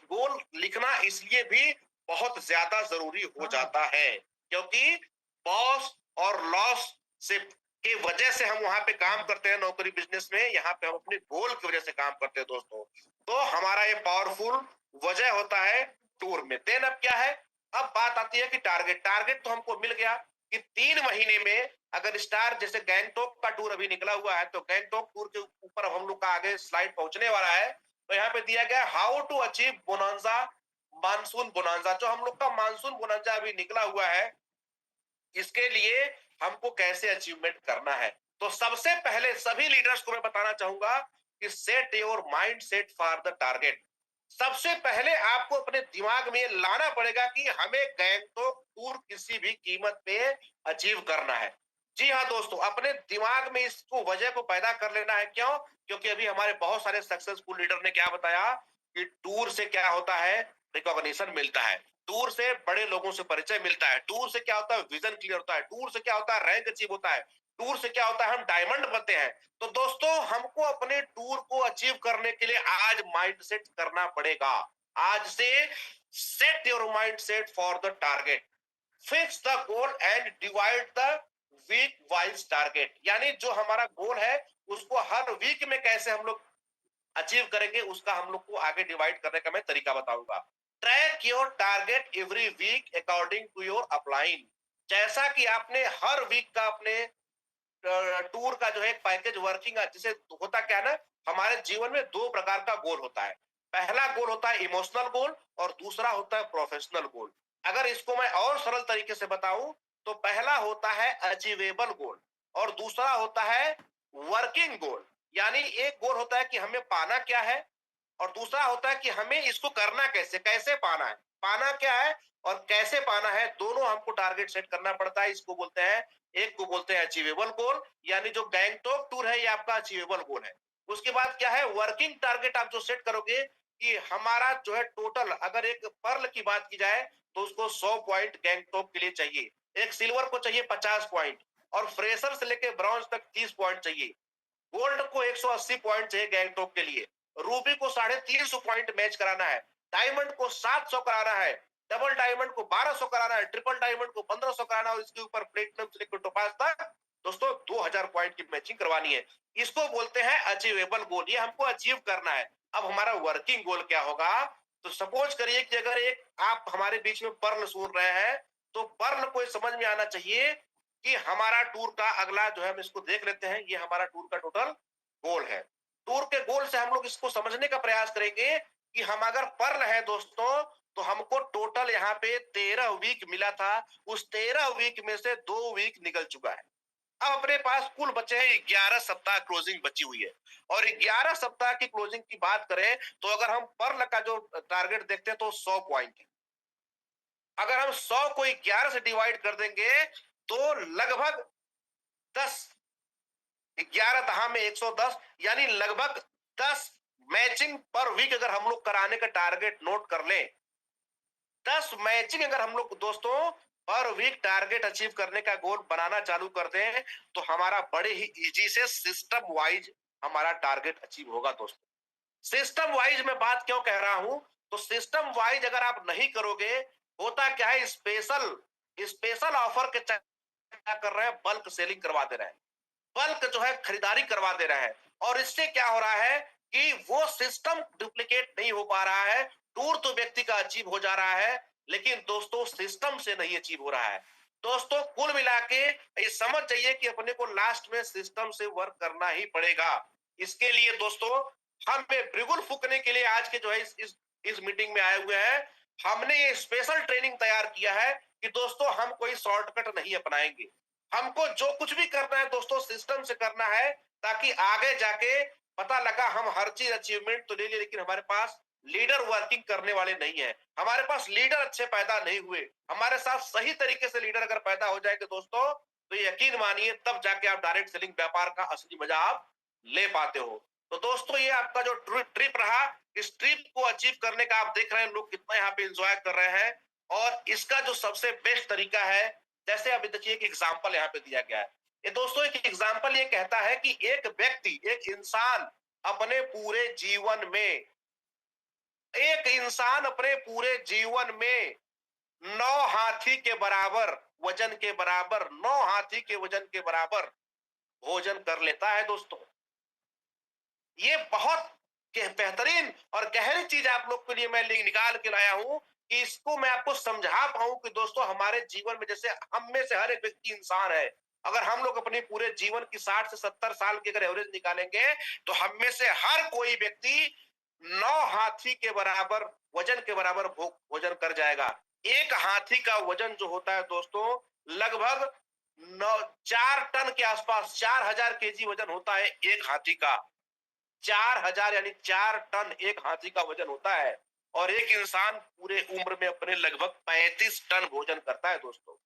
गोल लिखना इसलिए भी बहुत ज्यादा जरूरी हो जाता है, क्योंकि बॉस और लॉस से की वजह से हम वहां पे काम करते हैं नौकरी बिजनेस में, यहाँ पे हम अपने गोल की वजह से काम करते हैं दोस्तों। तो हमारा ये पावरफुल वजह होता है टूर में। देन अब क्या है, अब बात आती है कि टारगेट। टारगेट तो हमको मिल गया कि 3 महीने में अगर स्टार, जैसे गैंगटॉक का टूर अभी निकला हुआ है, तो गैंगटॉक टूर के ऊपर अब हम लोग का आगे स्लाइड पहुंचने वाला है। तो यहाँ पे दिया गया how to achieve bonanza, monsoon bonanza. जो हम लोग का मानसून बोनांजा अभी निकला हुआ है, इसके लिए हमको कैसे अचीवमेंट करना है। तो सबसे पहले सभी लीडर्स को मैं बताना चाहूंगा कि set your mind set for the target. सबसे पहले आपको अपने दिमाग में लाना पड़ेगा कि हमें गैंगटॉक टूर किसी भी कीमत पे अचीव करना है। जी हाँ दोस्तों, अपने दिमाग में इसको वजह को पैदा कर लेना है। क्यों? क्योंकि अभी हमारे बहुत सारे सक्सेसफुल लीडर ने क्या बताया कि टूर से क्या होता है, रिकॉग्निशन मिलता है, टूर से बड़े लोगों से परिचय मिलता है, टूर से क्या होता है, विजन क्लियर होता है, टूर से क्या होता है, रैंक अचीव होता है, टूर से क्या होता है, हम डायमंड बनते हैं। तो दोस्तों, हमको अपने टूर को अचीव करने के लिए आज माइंड सेट करना पड़ेगा। आज से set your mind set for the target, fix the goal and divide the week wise target. यानी जो हमारा गोल है उसको हर वीक में कैसे हम लोग अचीव करेंगे, उसका हम लोग को आगे डिवाइड करने का मैं तरीका बताऊंगा। Track your target every week according to your upline. जैसा कि आपने हर वीक का अपने टूर का जो है पैकेज वर्किंग, जिसे होता क्या है ना, हमारे जीवन में 2 प्रकार का गोल होता है। पहला गोल होता है इमोशनल गोल और दूसरा होता है प्रोफेशनल गोल। अगर इसको मैं और सरल तरीके से बताऊं तो पहला होता है अचीवेबल गोल और दूसरा होता है वर्किंग गोल। यानी एक गोल होता है कि हमें पाना क्या है और दूसरा होता है कि हमें इसको करना कैसे, कैसे पाना है, पाना क्या है और कैसे पाना है, दोनों हमको टारगेट सेट करना पड़ता है। इसको बोलते हैं, एक को बोलते हैं अचीवेबल गोल, यानी जो गैंगटॉक टूर है ये आपका अचीवेबल गोल है। उसके बाद क्या है, वर्किंग टारगेट आप जो सेट करोगे कि हमारा जो है टोटल, अगर एक पर्ल की बात की जाए तो उसको 100 पॉइंट गैंगटॉक के लिए चाहिए, एक सिल्वर को चाहिए 50 पॉइंट और फ्रेशर से लेकर ब्रॉन्ज तक 30 पॉइंट चाहिए, गोल्ड को 180 पॉइंट चाहिए गैंगटॉक के लिए, रूबी को 350 पॉइंट मैच कराना है, डायमंड को 700 कराना है, डबल डायमंड को 1200 कराना है, ट्रिपल डायमंड को 1500 कराना है और इसके ऊपर प्लेटिनम से लेकर टोपाज तक दोस्तों 2000 पॉइंट की मैचिंग करवानी है। इसको बोलते हैं अचीवेबल गोल, ये हमको अचीव करना है। अब हमारा वर्किंग गोल क्या होगा, तो सपोज करिए कि अगर एक आप हमारे बीच में पर्ल सुन रहे हैं, तो पर्ल को समझ में आना चाहिए कि हमारा टूर का अगला जो है, हम इसको देख लेते हैं, ये हमारा टूर का टोटल गोल है। टूर के गोल से हम लोग इसको समझने का प्रयास करेंगे कि हम अगर पर्ल है दोस्तों, तो हमको टोटल यहाँ पे 13 वीक मिला था, उस 13 वीक में से 2 वीक निकल चुका है। अब अपने पास कुल बचे हैं 11 सप्ताह क्लोजिंग बची हुई है और 11 सप्ताह की क्लोजिंग की बात करें तो अगर हम पर्ल का जो टारगेट देखते हैं तो 100 पॉइंट है। अगर हम 100 को 11 से डिवाइड कर देंगे तो लगभग 10, 11 दहा में 110, यानी लगभग 10 मैचिंग पर वीक अगर हम लोग कराने का टारगेट नोट कर लें, 10 मैचिंग अगर हम लोग दोस्तों पर वीक टारगेट अचीव करने का गोल बनाना चालू कर दें, तो हमारा बड़े ही इजी से सिस्टम वाइज हमारा टारगेट अचीव होगा दोस्तों। सिस्टम वाइज मैं बात क्यों कह रहा हूं, तो सिस्टम वाइज अगर आप नहीं करोगे, होता क्या है, स्पेशल स्पेशल ऑफर के क्या कर रहे हैं, बल्क सेलिंग करवा दे रहे हैं, बल्क जो है खरीदारी करवा दे रहा है और इससे क्या हो रहा है कि वो सिस्टम डुप्लीकेट नहीं हो पा रहा है। टूर तो व्यक्ति का अचीव हो जा रहा है लेकिन दोस्तों सिस्टम से नहीं अचीव हो रहा है। दोस्तों कुल मिला के ये समझ जाइए कि अपने को लास्ट में सिस्टम से वर्क करना ही पड़ेगा। इसके लिए दोस्तों हमें बिगुल फूकने के लिए आज के जो है इस मीटिंग में आए हुए हैं, हमने ये स्पेशल ट्रेनिंग तैयार किया है कि दोस्तों हम कोई शॉर्टकट नहीं अपनाएंगे। हमको जो कुछ भी करना है दोस्तों सिस्टम से करना है, ताकि आगे जाके पता लगा हम हर चीज अचीवमेंट तो ले लिए लेकिन हमारे पास लीडर वर्किंग करने वाले नहीं है, हमारे पास लीडर अच्छे पैदा नहीं हुए। हमारे साथ सही तरीके से लीडर अगर पैदा हो जाएंगे दोस्तों, तो यकीन मानिए तब जाके आप डायरेक्ट सेलिंग व्यापार का असली मजा आप ले पाते हो। तो दोस्तों ये आपका जो ट्रिप रहा, इस ट्रिप को अचीव करने का आप देख रहे हैं लोग कितना यहाँ पे एंजॉय कर रहे हैं और इसका जो सबसे बेस्ट तरीका है, जैसे अभी देखिए एक एग्जाम्पल यहाँ पे दिया गया है। ये दोस्तों एक एग्जाम्पल ये कहता है कि एक व्यक्ति, एक इंसान अपने पूरे जीवन में, एक इंसान अपने पूरे जीवन में 9 हाथी के बराबर वजन के बराबर, 9 हाथी के वजन के बराबर भोजन कर लेता है दोस्तों। ये बहुत बेहतरीन और गहरी चीज आप लोग के लिए मैं निकाल के लाया हूं कि इसको मैं आपको समझा पाऊं कि दोस्तों हमारे जीवन में, जैसे हम में से हर एक व्यक्ति इंसान है, अगर हम लोग अपने पूरे जीवन की 60 से 70 साल की अगर एवरेज निकालेंगे तो हम में से हर कोई व्यक्ति 9 हाथी के बराबर वजन के बराबर भोजन कर जाएगा। एक हाथी का वजन जो होता है दोस्तों लगभग 4 टन के आसपास, 4000 केजी वजन होता है एक हाथी का। 4000 यानी 4 टन एक हाथी का वजन होता है और एक इंसान पूरे उम्र में अपने लगभग 35 टन भोजन करता है दोस्तों।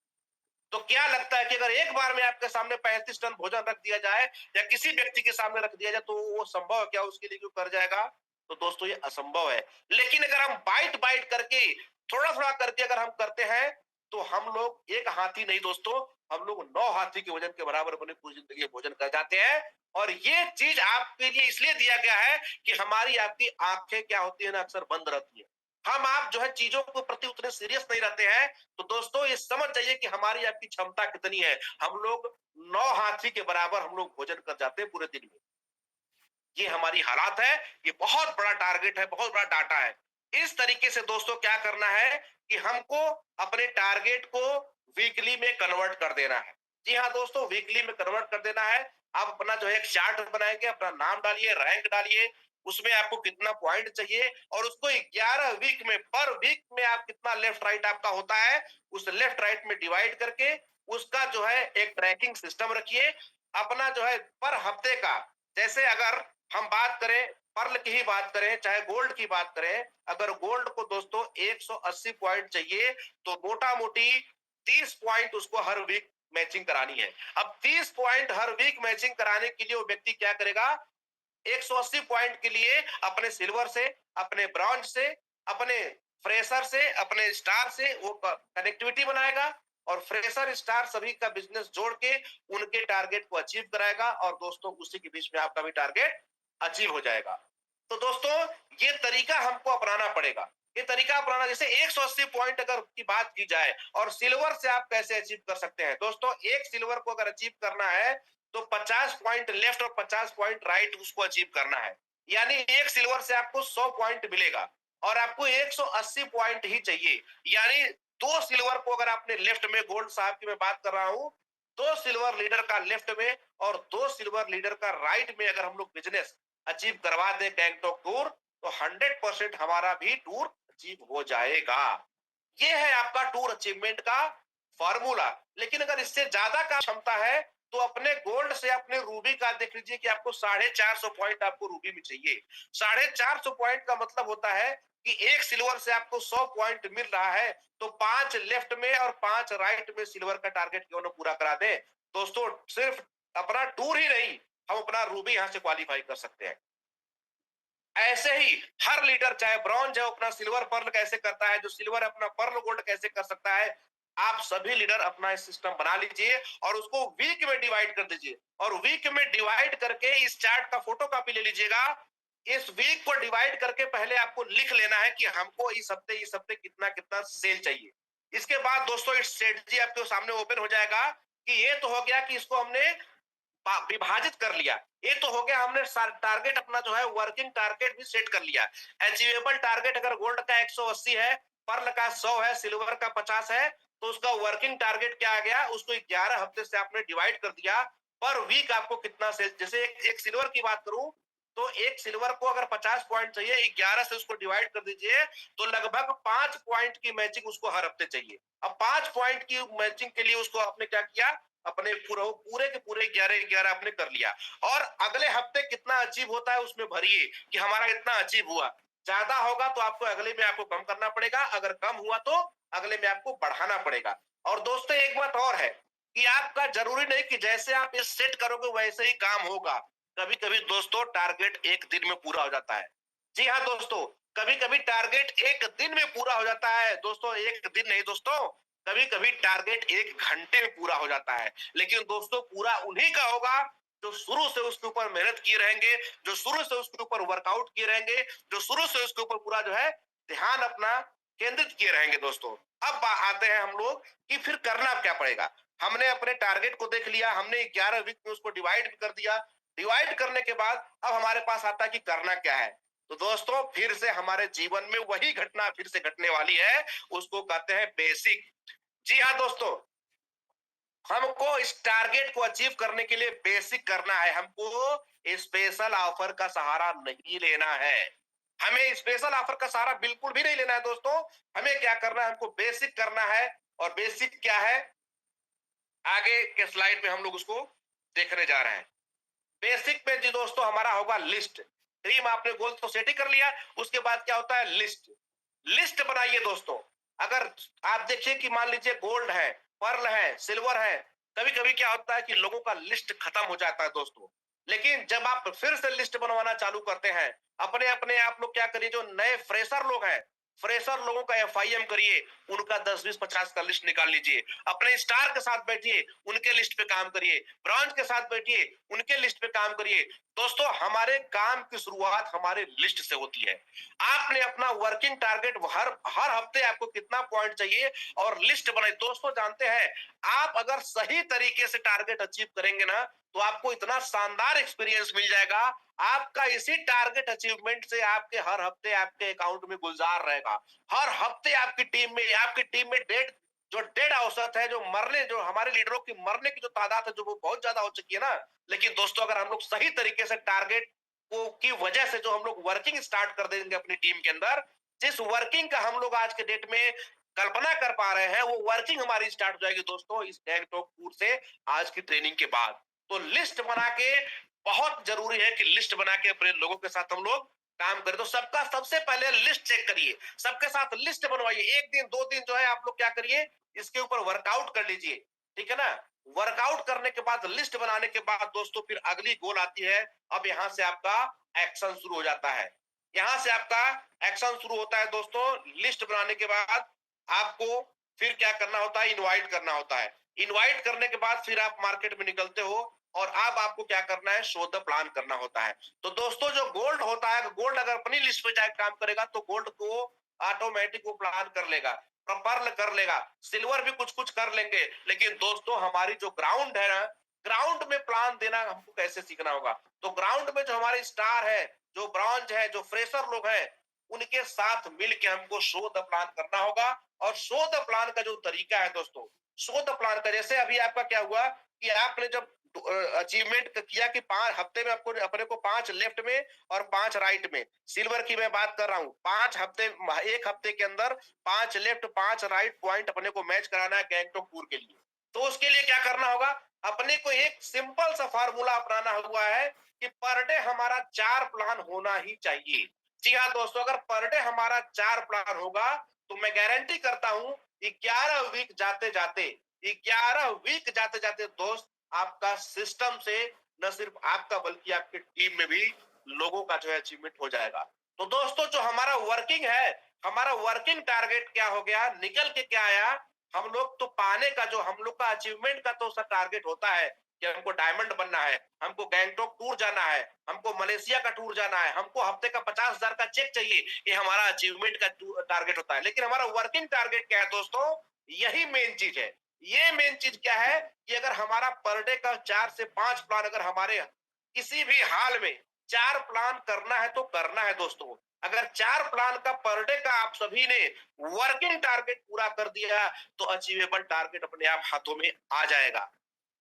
तो क्या लगता है कि अगर एक बार में आपके सामने 35 टन भोजन रख दिया जाए या किसी व्यक्ति के सामने रख दिया जाए तो वो संभव है क्या उसके लिए क्यों कर जाएगा? तो दोस्तों ये असंभव है। लेकिन अगर हम बाइट बाइट करके, थोड़ा थोड़ा करके अगर हम करते हैं तो हम लोग एक हाथी नहीं दोस्तों, हम लोग 9 हाथी के वजन के बराबर अपनी पूरी जिंदगी भोजन कर जाते हैं। और ये चीज आपके लिए इसलिए दिया गया है कि हमारी आपकी आंखें क्या होती है ना, अक्सर बंद रहती है। हम आप जो है चीजों के प्रति उतने सीरियस नहीं रहते हैं। तो दोस्तों ये समझ जाइए कि हमारी आपकी क्षमता कितनी है। हम लोग 9 हाथी के बराबर हम लोग भोजन कर जाते हैं पूरे दिन में। ये हमारी हालात है, ये बहुत बड़ा टारगेट है, बहुत बड़ा डाटा है। इस तरीके से दोस्तों क्या करना है कि हमको अपने टारगेट को वीकली में कन्वर्ट कर देना है। जी हाँ दोस्तों, वीकली में कन्वर्ट कर देना है। आप अपना जो है एक चार्ट बनाएंगे, अपना नाम डालिए, रैंक डालिए, उसमें आपको कितना पॉइंट चाहिए और उसको 11 वीक में, पर वीक में आप कितना लेफ्ट राइट आपका होता है, उस लेफ्ट राइट में डिवाइड करके उसका जो है एक ट्रैकिंग सिस्टम रखिए। अपना जो है पर हफ्ते का, जैसे अगर हम बात करें पर्ल की ही बात करें, चाहे गोल्ड की बात करें, अगर गोल्ड को दोस्तों 180 पॉइंट चाहिए तो मोटा मोटी 30 पॉइंट उसको हर वीक मैचिंग करानी है। अब 30 पॉइंट हर वीक मैचिंग कराने के लिए वो व्यक्ति क्या करेगा, 180 पॉइंट के लिए अपने सिल्वर से, अपने ब्रॉन्ज से, अपने फ्रेशर से, अपने स्टार से वो कनेक्टिविटी बनाएगा और फ्रेशर स्टार सभी का बिजनेस जोड़ के उनके टारगेट को अचीव कराएगा और दोस्तों उसी के बीच में आपका भी टारगेट अचीव हो जाएगा। तो दोस्तों ये तरीका हमको अपनाना पड़ेगा। ये तरीका अपनाना, जैसे 180 पॉइंट अगर की बात की जाए और सिल्वर से आप कैसे अचीव कर सकते हैं दोस्तों, एक सिल्वर को अगर अचीव करना है तो 50 पॉइंट लेफ्ट और 50 पॉइंट राइट उसको अचीव करना है। यानी एक सिल्वर से आपको 100 पॉइंट मिलेगा और आपको 180 पॉइंट ही चाहिए। यानी 2 सिल्वर को अगर आपने लेफ्ट में, गोल्ड साहब की मैं बात कर रहा हूं, 2 सिल्वर लीडर का लेफ्ट में और 2 सिल्वर लीडर का राइट में अगर हम लोग बिजनेस अचीव करवा दें गैंगटॉक टूर, तो 100% हमारा भी टूर अचीव हो जाएगा। ये है आपका टूर अचीवमेंट का फॉर्मूला। लेकिन अगर इससे ज्यादा का क्षमता है तो अपने गोल्ड से, अपने रूबी का देख लीजिए कि आपको 450 पॉइंट आपको रूबी में चाहिए। 450 पॉइंट का मतलब होता है कि एक सिल्वर से आपको 100 पॉइंट मिल रहा है तो 5 लेफ्ट में और 5 राइट में सिल्वर का टारगेट क्यों ना पूरा करा दे दोस्तों। सिर्फ अपना टूर ही नहीं, हम अपना रूबी यहां से क्वालिफाई कर सकते हैं। ऐसे ही हर लीडर, चाहे ब्रॉन्ज है, अपना सिल्वर पर्ल कैसे करता है, जो सिल्वर अपना पर्ल गोल्ड कैसे कर सकता है, आप सभी लीडर अपना सिस्टम बना लीजिए और उसको वीक में डिवाइड कर दीजिए और वीक में डिवाइड करके इस चार्ट का फोटो कॉपी ले लीजिएगा। इस वीक को डिवाइड करके पहले आपको लिख लेना है कि हमको इस हफ्ते कितना कितना सेल चाहिए। इसके बाद दोस्तों इस स्ट्रेटजी आपके सामने ओपन हो जाएगा कि ये तो हो गया कि इसको हमने विभाजित कर लिया, ये तो हो गया हमने टारगेट अपना जो है वर्किंग टारगेट भी सेट कर लिया। अचीवेबल टारगेट अगर गोल्ड का 180 है, पर्ल का 100 है, सिल्वर का 50 है, तो उसका वर्किंग टारगेट क्या आ गया, उसको 11 हफ्ते से आपने डिवाइड कर दिया। पर वीक आपको कितना सेल, जैसे एक सिल्वर की बात करूं तो एक सिल्वर को अगर 50 पॉइंट चाहिए, 11 से उसको डिवाइड कर दीजिए तो लगभग 5 पॉइंट की मैचिंग उसको हर हफ्ते चाहिए। अब 5 पॉइंट की मैचिंग के लिए उसको आपने क्या किया, अपने पूरे के पूरे 11 आपने कर लिया और अगले हफ्ते कितना अचीव होता है उसमें भरिए कि हमारा इतना अचीव हुआ। ज्यादा होगा तो आपको अगले में आपको कम करना पड़ेगा, अगर कम हुआ तो अगले में आपको बढ़ाना पड़ेगा। और दोस्तों एक बात और है कि आपका जरूरी नहीं कि जैसे आप इस सेट करोगे वैसे ही काम होगा। कभी कभी दोस्तों टारगेट एक दिन में पूरा हो जाता है। जी हाँ दोस्तों, कभी कभी टारगेट एक दिन में पूरा हो जाता है दोस्तों, एक दिन नहीं दोस्तों, कभी कभी टारगेट 1 घंटे में पूरा हो जाता है। लेकिन दोस्तों पूरा उन्हीं का होगा जो शुरू से उसके ऊपर मेहनत किए रहेंगे, जो शुरू से उसके ऊपर वर्कआउट किए रहेंगे, जो शुरू से उसके ऊपर पूरा जो है ध्यान अपना केंद्रित किए रहेंगे दोस्तों। अब आते हैं हम लोग कि फिर करना क्या पड़ेगा। हमने अपने टारगेट को देख लिया, हमने 11 वीक में उसको डिवाइड कर दिया। डिवाइड करने के बाद अब हमारे पास आता है कि करना क्या है। तो दोस्तों फिर से हमारे जीवन में वही घटना फिर से घटने वाली है, उसको कहते हैं बेसिक। जी हाँ दोस्तों, हमको इस टारगेट को अचीव करने के लिए बेसिक करना है। हमको स्पेशल ऑफर का सहारा नहीं लेना है। हमें स्पेशल ऑफर का सहारा बिल्कुल भी नहीं लेना है दोस्तों। हमें क्या करना है, हमको बेसिक करना है। और बेसिक क्या है, आगे के स्लाइड में हम लोग उसको देखने जा रहे हैं। बेसिक में जी दोस्तों हमारा होगा लिस्ट। ड्रीम आपने गोल तो सेट ही कर लिया, उसके बाद क्या होता है, लिस्ट। लिस्ट बनाइए दोस्तों। अगर आप देखिए कि मान लीजिए गोल्ड है, पर्ल है, सिल्वर है, कभी कभी क्या होता है कि लोगों का लिस्ट खत्म हो जाता है दोस्तों। लेकिन जब आप फिर से लिस्ट बनवाना चालू करते हैं, अपने अपने आप लोग क्या करिए, जो नए फ्रेशर लोग हैं, फ्रेशर लोगों का एफआईएम करिए, उनका 10 20 50 का लिस्ट निकाल लीजिए। अपने स्टार के साथ बैठिए, उनके लिस्ट पे काम करिए। ब्रॉन्ज के साथ बैठिए, उनके लिस्ट पे काम करिए। दोस्तों हमारे काम की शुरुआत हमारे लिस्ट से होती है। आपने अपना वर्किंग टारगेट हर हर हफ्ते आपको कितना पॉइंट चाहिए और लिस्ट बनाई। दोस्तों जानते हैं, आप अगर सही तरीके से टारगेट अचीव करेंगे ना, तो आपको इतना शानदार एक्सपीरियंस मिल जाएगा। आपका इसी टारगेट अचीवमेंट से आपके हर हफ्ते आपके अकाउंट में गुलजार रहेगा। हर हफ्ते आपकी टीम में जो डेड औसत है, जो मरने, जो हमारे लीडरों की मरने की जो तादाद है, जो वो बहुत ज्यादा हो चुकी है ना। लेकिन दोस्तों अगर हम लोग सही तरीके से टारगेट को की वजह से जो हम लोग वर्किंग स्टार्ट कर देंगे अपनी टीम के अंदर, जिस वर्किंग का हम लोग आज के डेट में कल्पना कर पा रहे हैं, वो वर्किंग हमारी स्टार्ट हो जाएगी दोस्तों इस गैंगटॉक टूर से, आज की ट्रेनिंग के बाद। तो लिस्ट बना के, बहुत जरूरी है कि लिस्ट बना के अपने लोगों के साथ हम लोग काम करें। तो सबका सबसे पहले लिस्ट चेक करिए, सबके साथ लिस्ट बनवाइए। एक दिन 2 दिन जो है आप लोग क्या करिए, इसके ऊपर वर्कआउट कर लीजिए, ठीक है ना। वर्कआउट करने के बाद, लिस्ट बनाने के बाद दोस्तों फिर अगली गोल आती है। अब यहां से आपका एक्शन शुरू हो जाता है। यहां से आपका एक्शन शुरू होता है दोस्तों। लिस्ट बनाने के बाद आपको फिर क्या करना होता है, इनवाइट करना होता है। इनवाइट करने के बाद फिर आप मार्केट में निकलते हो और अब आपको क्या करना है, शो द प्लान करना होता है। तो दोस्तों जो गोल्ड होता है, गोल्ड अगर अपनी लिस्ट पे जाकर काम करेगा तो गोल्ड को ऑटोमेटिक वो प्लान कर लेगा, पर्ल कर लेगा, सिल्वर भी कुछ कुछ कर लेंगे। लेकिन दोस्तों हमारी जो ग्राउंड है ना, ग्राउंड में प्लान देना हमको कैसे सीखना होगा। तो ग्राउंड में जो हमारे स्टार है, जो ब्रॉन्ज है, जो फ्रेशर लोग हैं, उनके साथ मिलके हमको शो द प्लान करना होगा। और शो द प्लान का जो तरीका है दोस्तों, शो द प्लान का, जैसे अभी आपका क्या हुआ कि आपने जब अचीवमेंट किया कि 5 हफ्ते में आपको अपने को 5 लेफ्ट में और 5 राइट में, सिल्वर की मैं बात कर रहा हूँ, 5 हफ्ते, एक हफ्ते के अंदर 5 लेफ्ट 5 राइट पॉइंट अपने को मैच कराना है गैंगटॉक टूर के लिए। तो उसके लिए क्या करना होगा, अपने को एक सिंपल सा फार्मूला अपनाना हुआ है कि पर डे हमारा 4 प्लान होना ही चाहिए। जी हाँ दोस्तों, अगर पर डे हमारा 4 प्लान होगा तो मैं गारंटी करता हूं 11 वीक जाते जाते, 11 वीक जाते जाते दोस्त, आपका सिस्टम से न सिर्फ आपका बल्कि आपकी टीम में भी लोगों का जो है अचीवमेंट हो जाएगा। तो दोस्तों जो हमारा वर्किंग है, हमारा वर्किंग टारगेट क्या हो गया, निकल के क्या आया, हम लोग तो पाने का, जो हम लोग का अचीवमेंट का तो टारगेट होता है कि हमको डायमंड बनना है, हमको गैंगटॉक टूर जाना है, हमको मलेशिया का टूर जाना है, हमको हफ्ते का 50,000 का चेक चाहिए, ये हमारा अचीवमेंट का टारगेट होता है। लेकिन हमारा वर्किंग टारगेट क्या है दोस्तों, यही मेन चीज है। ये मेन चीज क्या है कि अगर हमारा पर डे का 4 से 5 प्लान, अगर हमारे किसी भी हाल में 4 प्लान करना है तो करना है दोस्तों। अगर 4 प्लान का पर डे का आप सभी ने वर्किंग टारगेट पूरा कर दिया तो अचीवेबल टारगेट अपने आप हाथों में आ जाएगा।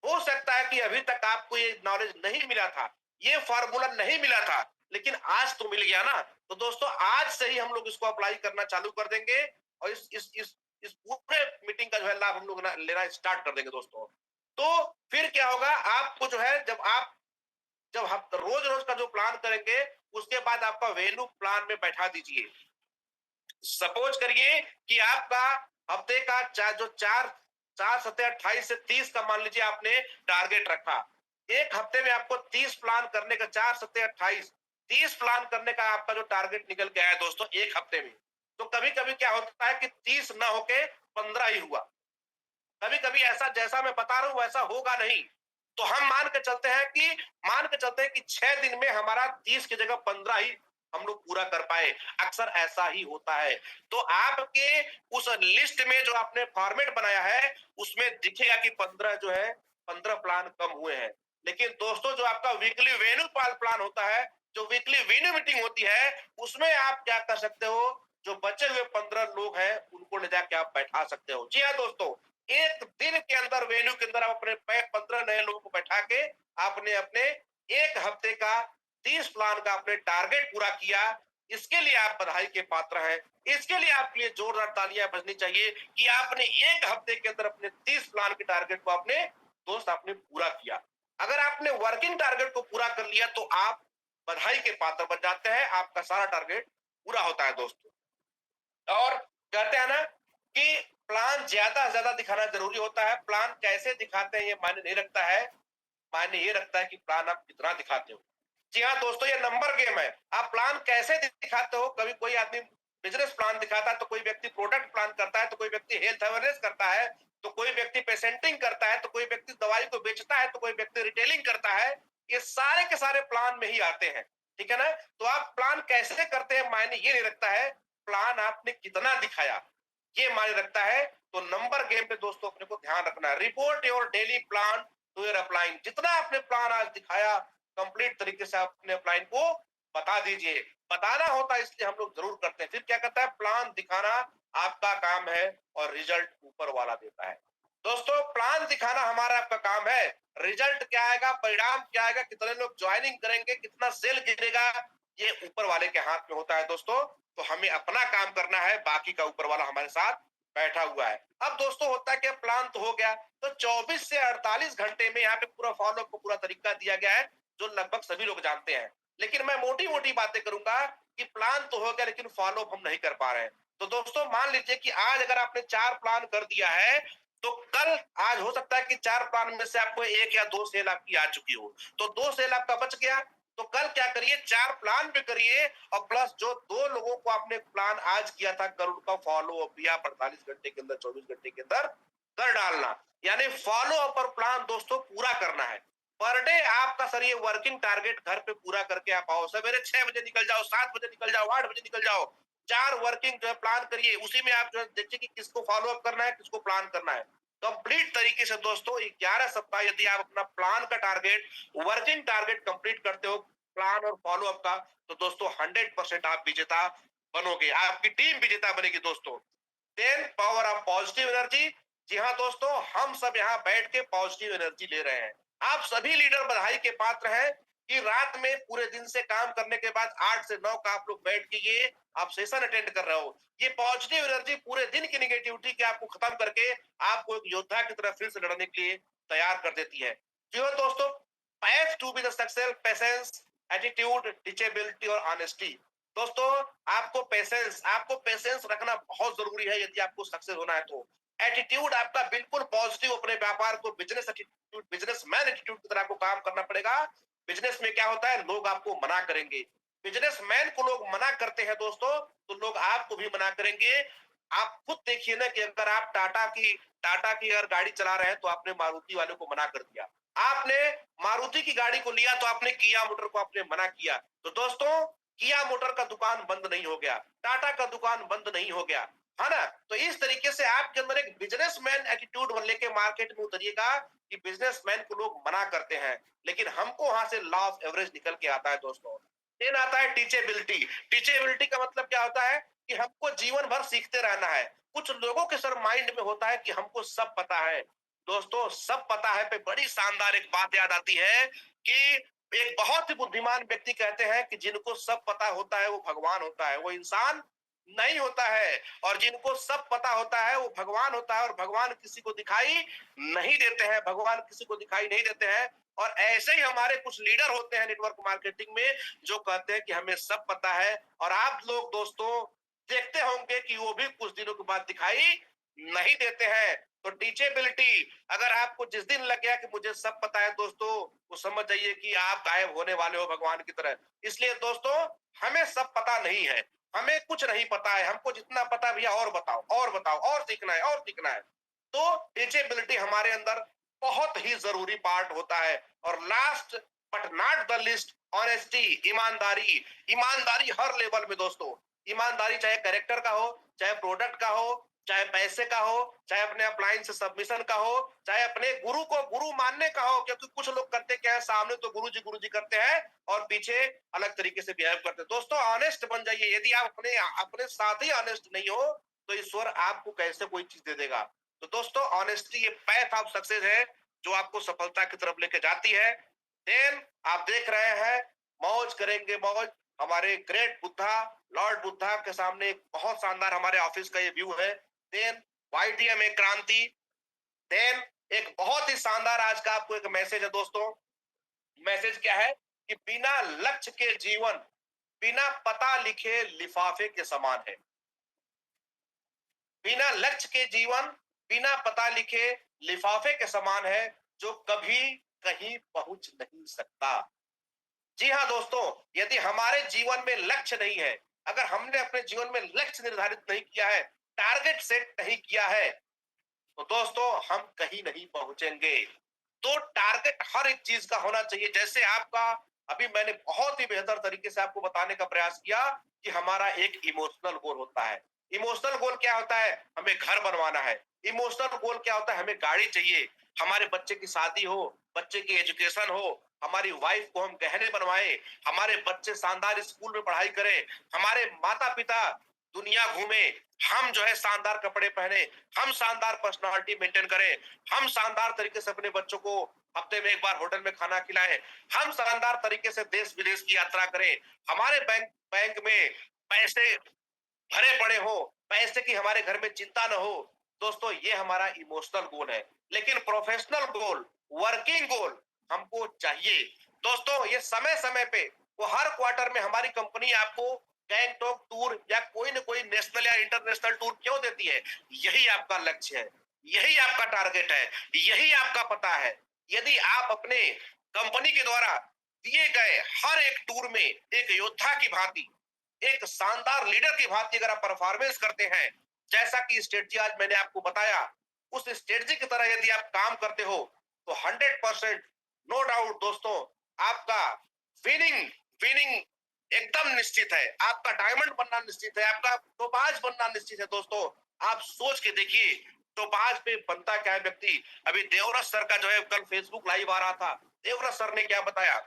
हो सकता है कि अभी तक आपको ये नॉलेज नहीं मिला था, ये फॉर्मूला नहीं मिला था, लेकिन आज तो मिल गया ना। तो दोस्तों आज से ही हम लोग इसको अप्लाई करना चालू कर देंगे और इस पूरे मीटिंग का जो है लाभ हम लोग लेना स्टार्ट कर देंगे दोस्तों। तो फिर क्या होगा, आपको जो है, जब हम रोज रोज का जो प्लान करेंगे, उसके बाद आपका वैल्यू प्लान में बैठा दीजिए। सपोज करिए कि आपका हफ्ते का जो 4 7 28 से 30 का मान लीजिए आपने टारगेट रखा। एक हफ्ते में आपको 30 प्लान करने का, 4 7 28 30 प्लान करने का आपका जो टारगेट निकल के आया दोस्तों एक हफ्ते में। तो कभी कभी क्या होता है कि 30 ना होके 15 ही हुआ। कभी कभी ऐसा, जैसा मैं बता रहा हूं वैसा होगा नहीं। तो हम मान के चलते हैं कि 6 दिन में हमारा 30 की जगह 15 ही हम लोग पूरा कर पाए। अक्सर ऐसा ही होता है। तो आपके उस लिस्ट में जो आपने फॉर्मेट बनाया है उसमें दिखेगा कि 15 जो है 15 प्लान कम हुए हैं। लेकिन दोस्तों जो आपका वीकली वेन्यू प्लान होता है, जो वीकली वेन्यू मीटिंग होती है, उसमें आप क्या कर सकते हो, जो बचे हुए 15 लोग हैं उनको ले जाके आप बैठा सकते हो। जी हाँ दोस्तों, एक दिन के अंदर वेन्यू के अंदर आप अपने 15 नए लोगों को बैठा के आपने अपने एक हफ्ते का 30 प्लान का आपने टारगेट पूरा किया। इसके लिए आप बधाई के पात्र हैं। इसके लिए आपके लिए जोरदार तालियां बजनी चाहिए कि आपने एक हफ्ते के अंदर अपने 30 प्लान के टारगेट को आपने दोस्त आपने पूरा किया। अगर आपने वर्किंग टारगेट को पूरा कर लिया तो आप बधाई के पात्र बन जाते हैं, आपका सारा टारगेट पूरा होता है दोस्तों। और कहते हैं ना कि प्लान ज्यादा से ज्यादा दिखाना जरूरी होता है। प्लान कैसे दिखाते हैं ये मायने नहीं रखता है, मायने ये रखता है कि प्लान आप कितना दिखाते हो। जी हाँ दोस्तों, ये नंबर गेम है। आप प्लान कैसे दिखाते हो, कभी कोई आदमी बिजनेस प्लान दिखाता है, तो कोई व्यक्ति प्रोडक्ट प्लान करता है, तो कोई व्यक्ति हेल्थ अवेयरनेस करता है, तो कोई व्यक्ति पेसेंटिंग करता है, तो कोई व्यक्ति दवाई को बेचता है, तो कोई व्यक्ति रिटेलिंग करता है। ये सारे के सारे प्लान में ही आते हैं, ठीक है ना। तो आप प्लान कैसे करते हैं मायने ये नहीं रखता है, प्लान आपने कितना दिखाया ये मायने रखता है। तो नंबर गेम पे दोस्तों अपने को ध्यान रखना है। Report your daily plan to your upline. जितना आपने प्लान आज दिखाया कंप्लीट तरीके से अपने अपलाइन को बता दीजिए। बताना होता है इसलिए हम लोग जरूर करते हैं। फिर क्या कहता है, प्लान दिखाना आपका काम है और रिजल्ट ऊपर वाला देता है। दोस्तों प्लान दिखाना हमारा आपका काम है, रिजल्ट क्या आएगा, परिणाम क्या आएगा, कितने लोग ज्वाइनिंग करेंगे, कितना सेल गिरेगा, ये ऊपर वाले के हाथ में होता है दोस्तों। तो हमें अपना काम करना है, बाकी का ऊपर वाला हमारे साथ बैठा हुआ है। अब दोस्तों होता है कि प्लान तो हो गया, तो 24 से 48 घंटे में यहाँ पे पूरा फॉलो अप को पूरा तरीका दिया गया है जो लगभग सभी लोग जानते हैं। लेकिन मैं मोटी मोटी बातें करूंगा कि प्लान तो हो गया लेकिन फॉलो अप हम नहीं कर पा रहे हैं। तो दोस्तों मान लीजिए कि आज अगर आपने 4 प्लान कर दिया है तो कल आज हो सकता है कि 4 प्लान में से आपको 1 या 2 सेल आपकी आ चुकी हो, तो 2 सेल आपका बच गया। तो कल क्या करिए, 4 प्लान पे करिए और प्लस जो 2 लोगों को आपने प्लान आज किया था कल उनका फॉलो अप भी आप 48 घंटे के अंदर 24 घंटे के अंदर कर डालना। यानी फॉलो अप और प्लान दोस्तों पूरा करना है। पर डे आपका सर ये वर्किंग टारगेट घर पे पूरा करके आप आओ। सवेरे 6 बजे निकल जाओ, 7 बजे निकल जाओ, 8 बजे निकल जाओ, 4 वर्किंग जो है प्लान करिए। उसी में आप जो है देखिए कि किसको फॉलो अप करना है, किसको प्लान करना है। कंप्लीट तरीके से दोस्तों 11 सप्ताह यदि आप अपना प्लान का टारगेट, वर्किंग टारगेट कंप्लीट करते हो प्लान और फॉलो अप का, तो दोस्तों 100% आप विजेता बनोगे, आपकी टीम विजेता बनेगी दोस्तों। Then power of positive energy. जी हाँ दोस्तों, हम सब यहाँ बैठ के पॉजिटिव एनर्जी ले रहे हैं। आप सभी लीडर बधाई के पात्र हैं कि रात में पूरे दिन से काम करने के बाद 8 से 9 का आप लोग बैठ के ये आप सेशन अटेंड कर रहे हो। ये पॉजिटिव एनर्जी पूरे दिन की निगेटिविटी के आपको खत्म करके आपको एक योद्धा की तरह फिर से लड़ने के लिए तैयार कर देती है। जी हाँ दोस्तों, path to be the success, patience, attitude, teachability और ऑनेस्टी। दोस्तों आपको पेशेंस रखना बहुत जरूरी है यदि आपको सक्सेस होना है। तो एटीट्यूड आपका बिल्कुल पॉजिटिव, अपने व्यापार को बिजनेस एटीट्यूड, बिजनेसमैन एटीट्यूड की तरह आपको काम करना पड़ेगा। बिजनेस में क्या होता है, लोग आपको मना करेंगे। बिजनेसमैन को लोग मना करते हैं दोस्तों, तो लोग आपको भी मना करेंगे। आप खुद देखिए ना कि अगर आप टाटा की अगर गाड़ी चला रहे हैं तो आपने मारुति वाले को मना कर दिया, आपने मारुति की गाड़ी को लिया तो आपने किया मोटर को आपने मना किया। तो दोस्तों किया मोटर का दुकान बंद नहीं हो गया, टाटा का दुकान बंद नहीं हो गया, है ना। तो इस तरीके से आपके अंदर एक बिजनेसमैन एटीट्यूड लेके मार्केट में उतरिएगा कि बिजनेसमैन को लोग मना करते हैं, लेकिन हमको वहां से लॉ ऑफ एवरेज निकल के आता है दोस्तों। देन आता है टीचेबिलिटी। टीचेबिलिटी का मतलब क्या होता है कि हमको जीवन भर सीखते रहना है। कुछ लोगों के सर माइंड में होता है कि हमको सब पता है। दोस्तों सब पता है पे बड़ी शानदार एक बात याद आती है कि एक बहुत ही बुद्धिमान व्यक्ति कहते हैं कि जिनको सब पता होता है वो भगवान होता है, वो इंसान नहीं होता है। और जिनको सब पता होता है वो भगवान होता है, और भगवान किसी को दिखाई नहीं देते हैं, भगवान किसी को दिखाई नहीं देते हैं। और ऐसे ही हमारे कुछ लीडर होते हैं नेटवर्क मार्केटिंग में जो कहते हैं कि हमें सब पता है, और आप लोग दोस्तों देखते होंगे कि वो भी कुछ दिनों के बाद दिखाई नहीं देते हैं। तो टीचेबिलिटी, अगर आपको जिस दिन लग गया कि मुझे सब पता है दोस्तों, वो समझ जाइए कि आप गायब होने वाले हो भगवान की तरह। इसलिए दोस्तों हमें सब पता नहीं है, हमें कुछ नहीं पता है, हमको जितना पता भैया और बताओ और बताओ, और सीखना है और सीखना है। तो टीचेबिलिटी हमारे अंदर बहुत ही जरूरी पार्ट होता है। और last but not the list honesty, ईमानदारी। ईमानदारी हर लेवल में दोस्तों, ईमानदारी चाहे कैरेक्टर का हो, चाहे प्रोडक्ट का हो, चाहे पैसे का हो, चाहे अपने अप्लायंस सबमिशन का हो, चाहे अपने गुरु को गुरु मानने का हो। क्योंकि कुछ लोग करते क्या है, सामने तो गुरु जी करते हैं और पीछे अलग तरीके से बिहेव करते हैं। दोस्तों ऑनेस्ट बन जाइए। यदि आप अपने अपने साथ ही ऑनेस्ट नहीं हो तो ईश्वर आपको कैसे कोई चीज दे देगा। तो दोस्तों ऑनेस्टी ये पैथ ऑफ सक्सेस है जो आपको सफलता की तरफ लेके जाती है। देन आप देख रहे हैं मौज करेंगे मौज, हमारे ग्रेट बुद्धा, लॉर्ड बुद्धा के सामने एक बहुत शानदार हमारे ऑफिस का ये व्यू है। देन वाईटीएम एक क्रांति। देन एक बहुत ही शानदार आज का आपको एक मैसेज है दोस्तों। मैसेज क्या है कि बिना लक्ष्य के जीवन बिना पता लिखे लिफाफे के समान है। बिना लक्ष्य के जीवन बिना पता लिखे लिफाफे के समान है जो कभी कहीं पहुंच नहीं सकता। जी हाँ दोस्तों, यदि हमारे जीवन में लक्ष्य नहीं है, अगर हमने अपने जीवन में लक्ष्य निर्धारित नहीं किया है, टारगेट सेट नहीं किया है, तो दोस्तों हम कहीं नहीं पहुंचेंगे। तो टारगेट हर एक चीज का होना चाहिए। जैसे आपका अभी मैंने बहुत ही बेहतर तरीके से आपको बताने का प्रयास किया कि हमारा एक इमोशनल गोल होता है। इमोशनल गोल क्या होता है, हमें घर बनवाना है। इमोशनल गोल क्या होता है, हमें गाड़ी चाहिए, हमारे बच्चे की शादी हो, बच्चे की एजुकेशन हो, हमारी वाइफ को हम गहने बनवाए, हमारे बच्चे शानदार स्कूल में पढ़ाई करें, हमारे माता पिता दुनिया घूमे, हम जो है शानदार कपड़े पहने, हम शानदार पर्सनालिटी मेंटेन करें, हम शानदार तरीके से अपने बच्चों को हफ्ते में एक बार होटल में खाना खिलाएं, हम शानदार तरीके से देश विदेश की यात्रा करें, हमारे बैंक बैंक में पैसे भरे पड़े हो, पैसे की हमारे घर में चिंता न हो। दोस्तों ये हमारा इमोशनल गोल है। लेकिन प्रोफेशनल गोल, वर्किंग गोल हमको चाहिए। दोस्तों ये समय समय पे वो हर क्वार्टर में हमारी कंपनी आपको गैंगटॉक टूर या कोई न कोई नेशनल या इंटरनेशनल टूर क्यों देती है? यही आपका लक्ष्य है, यही आपका टारगेट है, यही आपका पता है। यदि आप अपने कंपनी के द्वारा दिए गए हर एक टूर में एक योद्धा की भांति, एक शानदार लीडर की भांति अगर आप परफॉर्मेंस करते हैं, जैसा कि स्ट्रेटजी आज मैंने आपको बताया, उस स्ट्रेटजी की तरह यदि आप काम करते हो तो 100% नो डाउट दोस्तों आपका विनिंग विनिंग एकदम निश्चित है। आपका डायमंड बनना निश्चित है, आपका टोपाज बनना निश्चित है। दोस्तों आप सोच के देखिए टोपाज पे बनता क्या है व्यक्ति। अभी देवव्रत सर का जो है कल फेसबुक लाइव आ रहा था, देवव्रत सर ने क्या बताया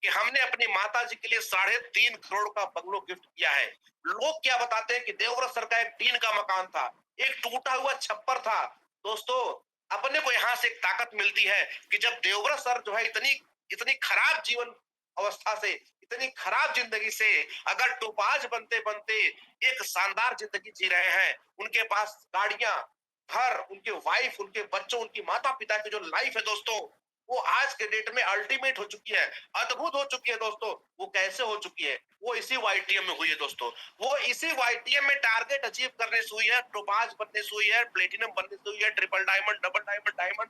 कि हमने अपनी माता जी के लिए 3.5 करोड़ का बंगलो गिफ्ट किया है। लोग क्या बताते हैं कि देवव्रत सर का एक टीन का मकान था, एक टूटा हुआ छप्पर था। दोस्तों अपने को यहाँ से एक ताकत मिलती है कि जब देवव्रत सर जो है इतनी इतनी खराब जीवन अवस्था से, इतनी खराब जिंदगी से अगर टोपाज बनते बनते एक शानदार जिंदगी जी रहे हैं, उनके पास गाड़ियां, घर, उनके वाइफ, उनके बच्चों, उनकी माता पिता की जो लाइफ है दोस्तों वो आज के डेट में अल्टीमेट हो चुकी है, अद्भुत हो चुकी है दोस्तों। वो कैसे हो चुकी है? वो इसी वाईटीएम में हुई है दोस्तों। वो इसी वाईटीएम में टारगेट अचीव करने से हुई है, टोपाज बनने से हुई है, प्लेटिनम बनने से हुई है, triple diamond, double diamond, diamond.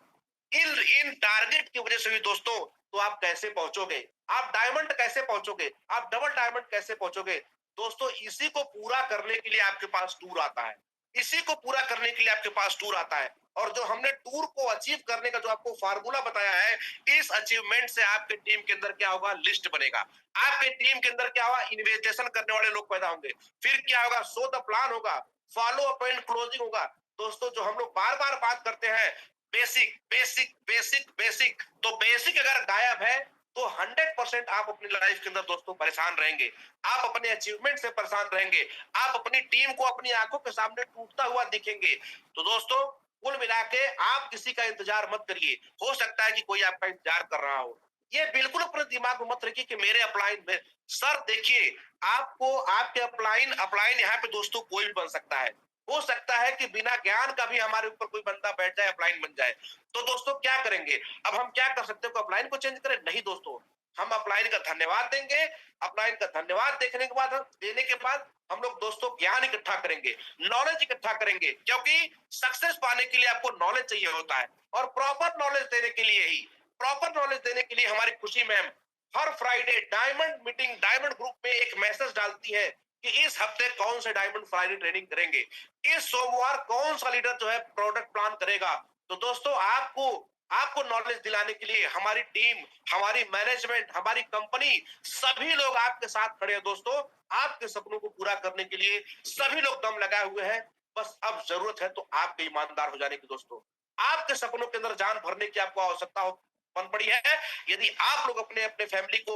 इन इन टारगेट की वजह से हुई दोस्तों। तो आप कैसे पहुंचोगे? आप डायमंड कैसे पहुंचोगे? आप डबल डायमंड कैसे पहुंचोगे? दोस्तों इसी को पूरा करने के लिए आपके पास टूर आता है, इसी को पूरा करने के लिए आपके पास टूर आता है। और जो हमने टूर को अचीव करने का जो आपको फार्मूला बताया है, इस अचीवमेंट से आपके टीम के अंदर क्या होगा? लिस्ट बनेगा। आपके टीम के अंदर क्या होगा? इन्वेस्टिगेशन करने वाले लोग पैदा होंगे। फिर क्या होगा? सो द प्लान होगा, फॉलो अप एंड क्लोजिंग होगा। दोस्तों जो हम लोग बार बार बात करते हैं, बेसिक बेसिक बेसिक बेसिक, तो बेसिक अगर गायब है तो 100% आप अपनी लाइफ के अंदर दोस्तों परेशान रहेंगे, आप अपने अचीवमेंट से परेशान रहेंगे, आप अपनी टीम को अपनी आंखों के सामने टूटता हुआ दिखेंगे। तो दोस्तों कुल मिला के आप किसी का इंतजार मत करिए। हो सकता है कि कोई आपका इंतजार कर रहा हो। ये बिल्कुल अपने दिमाग में मत रखिए कि मेरे अपलाइन में सर देखिए, आपको आपके अपलाइन अपलाइन यहाँ पे दोस्तों कोई भी बन सकता है। हो सकता है कि बिना ज्ञान का भी हमारे ऊपर कोई बंदा बैठ जाए, अपलाइन बन जाए। तो दोस्तों क्या करेंगे? अब हम क्या कर सकते हैं? अपलाइन को चेंज करें? नहीं दोस्तों, हम अपलाइन का धन्यवाद देंगे। अपलाइन का धन्यवाद देखने के बाद देने के बाद हम लोग दोस्तों ज्ञान इकट्ठा करेंगे, नॉलेज इकट्ठा करेंगे, क्योंकि सक्सेस पाने के लिए आपको नॉलेज चाहिए होता है। और प्रॉपर नॉलेज देने के लिए ही, प्रॉपर नॉलेज देने के लिए हमारी खुशी मैम हर Friday diamond meeting, diamond group में एक मैसेज डालती है कि इस हफ्ते कौन से डायमंड फ्राइडे ट्रेनिंग करेंगे, इस सोमवार कौन सा लीडर जो है प्रोडक्ट प्लान करेगा। तो दोस्तों आपको आपको नॉलेज दिलाने के लिए हमारी टीम, हमारी मैनेजमेंट, हमारी कंपनी, सभी लोग आपके साथ खड़े हैं दोस्तों। आपके सपनों को पूरा करने के लिए सभी लोग दम लगाए हुए हैं। बस अब जरूरत है तो आपके ईमानदार हो जाने की दोस्तों। आपके सपनों के अंदर जान भरने की आपको आवश्यकता हो बन पड़ी है। यदि आप लोग अपने अपने फैमिली को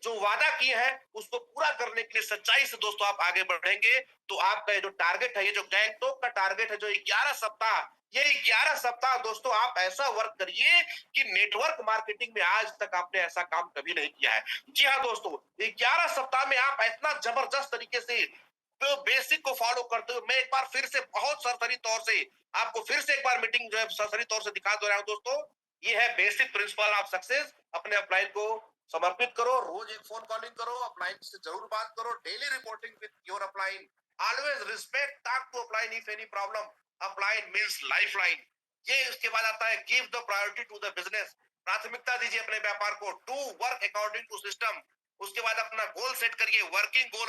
जो वादा किए हैं उसको पूरा करने के लिए सच्चाई से दोस्तों आप आगे बढ़ेंगे, तो आपका ये जो टारगेट है, ये जो गैंगटॉक का टारगेट है, जो 11 सप्ताह, ये 11 सप्ताह दोस्तों आप ऐसा वर्क करिए कि नेटवर्क मार्केटिंग में आज तक आपने ऐसा काम कभी नहीं किया है। जी हाँ दोस्तों, 11 सप्ताह में आप इतना जबरदस्त तरीके से तो बेसिक को फॉलो करते हुए मैं एक बार फिर से बहुत सरसरी तौर से आपको फिर से एक बार मीटिंग जो है सरसरी तौर से दिखा दे रहा हूं दोस्तों। ये है बेसिक प्रिंसिपल ऑफ सक्सेस। अपने अपलाइन को समर्पित करो, रोज एक फोन कॉलिंग करो, अपलाइन से जरूर बात करो, daily reporting with your upline, always respect, talk to upline if any problem, upline means lifeline. ये उसके बाद आता है give the priority to the business, प्राथमिकता दीजिए अपने व्यापार को, to work according to system. उसके बाद अपना गोल सेट करिए, वर्किंग गोल,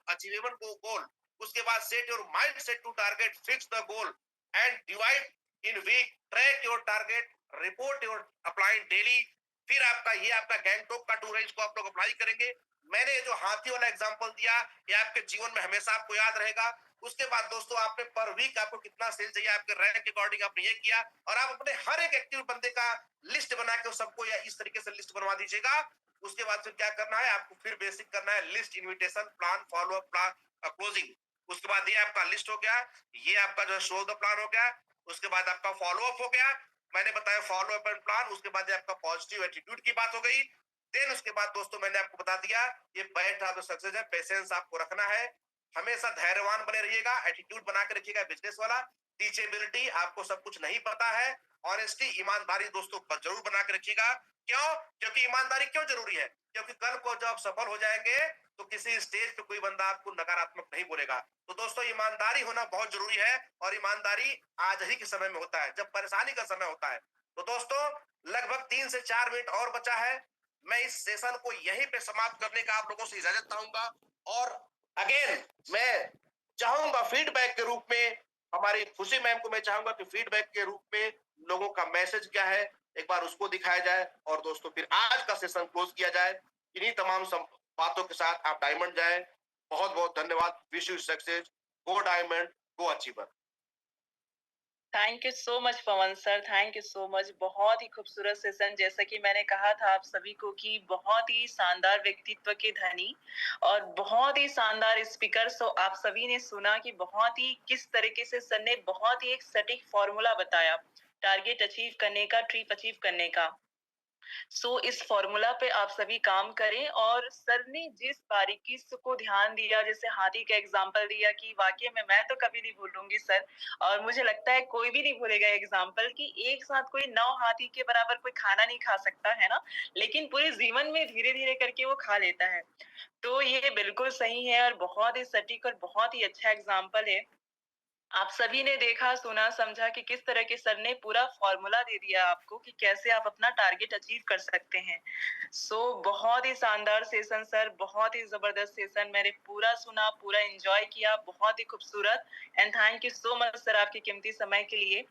अचीवेबल गोल। उसके बाद set your mind set to target, fix the goal and divide in week, track your target, report your upline daily. फिर आपका ये आपका गैंगटॉक का टूर है, इसको आप लोग अप्लाई करेंगे। मैंने जो हाथी वाला एग्जांपल दिया ये आपके जीवन में हमेशा आपको याद रहेगा। उसके बाद दोस्तों आपने पर वीक आपको कितना सेल चाहिए, आपके रैंक के अकॉर्डिंग आपने ये किया, और आप अपने हर एक एक्टिव बंदे का लिस्ट बना के सबको या इस तरीके से लिस्ट बनवा दीजिएगा। उसके बाद फिर क्या करना है आपको, फिर बेसिक करना है list, invitation, plan, follow up, plan, closing. उसके बाद ये आपका लिस्ट हो गया, ये आपका जो शो द प्लान हो गया। उसके बाद आपका फॉलो अप हो गया, मैंने बताया फॉलो अप एंड प्लान। उसके बाद आपका पॉजिटिव एटीट्यूड की बात हो गई। देन उसके बाद दोस्तों मैंने आपको बता दिया ये पैथ ऑफ सक्सेस है, पेशेंस आपको रखना है, हमेशा धैर्यवान बने रहिएगा, एटीट्यूड बना के रखिएगा बिजनेस वाला, टीचेबिलिटी, आपको सब कुछ नहीं पता है, ऑनेस्टी, ईमानदारी दोस्तों जरूर बना के रखिएगा। क्यों? क्योंकि ईमानदारी क्यों जरूरी है? क्योंकि कल को जब आप सफल हो जाएंगे तो किसी स्टेज पे कोई बंदा आपको नकारात्मक नहीं बोलेगा। तो दोस्तों ईमानदारी होना बहुत जरूरी है, और ईमानदारी आज ही के समय में होता है जब परेशानी का समय होता है। तो दोस्तों लगभग 3 से 4 मिनट और बचा है, मैं इस सेशन को यहीं पे समाप्त करने का आप लोगों से इजाजत चाहूंगा। और अगेन मैं चाहूंगा फीडबैक के रूप में, हमारी खुशी मैम को मैं चाहूंगा कि फीडबैक के रूप में लोगों का मैसेज क्या है एक बार उसको दिखाया जाए, और दोस्तों फिर आज का सेशन क्लोज किया जाए। इन्हीं तमाम बातों के साथ आप डायमंड जाए। बहुत बहुत धन्यवाद। Wish you success, go diamond, go achiever. Thank you so much Pawan sir, thank you so much. बहुत ही खूबसूरत सेशन, जैसा कि मैंने कहा था आप सभी को कि बहुत ही शानदार व्यक्तित्व के धनी और बहुत ही शानदार स्पीकर। सो आप सभी ने सुना कि बहुत ही किस तरीके से सर ने बहुत ही एक सटीक फॉर्मूला बताया टारगेट अचीव करने का, ट्रिप अचीव करने का। इस फॉर्मूला पे आप सभी काम करें। और सर ने जिस बारीकी को ध्यान दिया, जैसे हाथी का एग्जाम्पल दिया, कि वाकई में मैं तो कभी नहीं भूलूंगी सर, और मुझे लगता है कोई भी नहीं भूलेगा एग्जाम्पल, कि एक साथ कोई 9 हाथी के बराबर कोई खाना नहीं खा सकता है ना, लेकिन पूरे जीवन में धीरे धीरे करके वो खा लेता है। तो ये बिल्कुल सही है और बहुत ही सटीक और बहुत ही अच्छा एग्जाम्पल है। आप सभी ने देखा, सुना, समझा कि किस तरह के सर ने पूरा फॉर्मूला दे दिया आपको कि कैसे आप अपना टारगेट अचीव कर सकते हैं। बहुत ही शानदार सेशन सर, बहुत ही जबरदस्त सेशन, मैंने पूरा सुना, पूरा एंजॉय किया, बहुत ही खूबसूरत। And thank you so much sir आपके कीमती समय के लिए।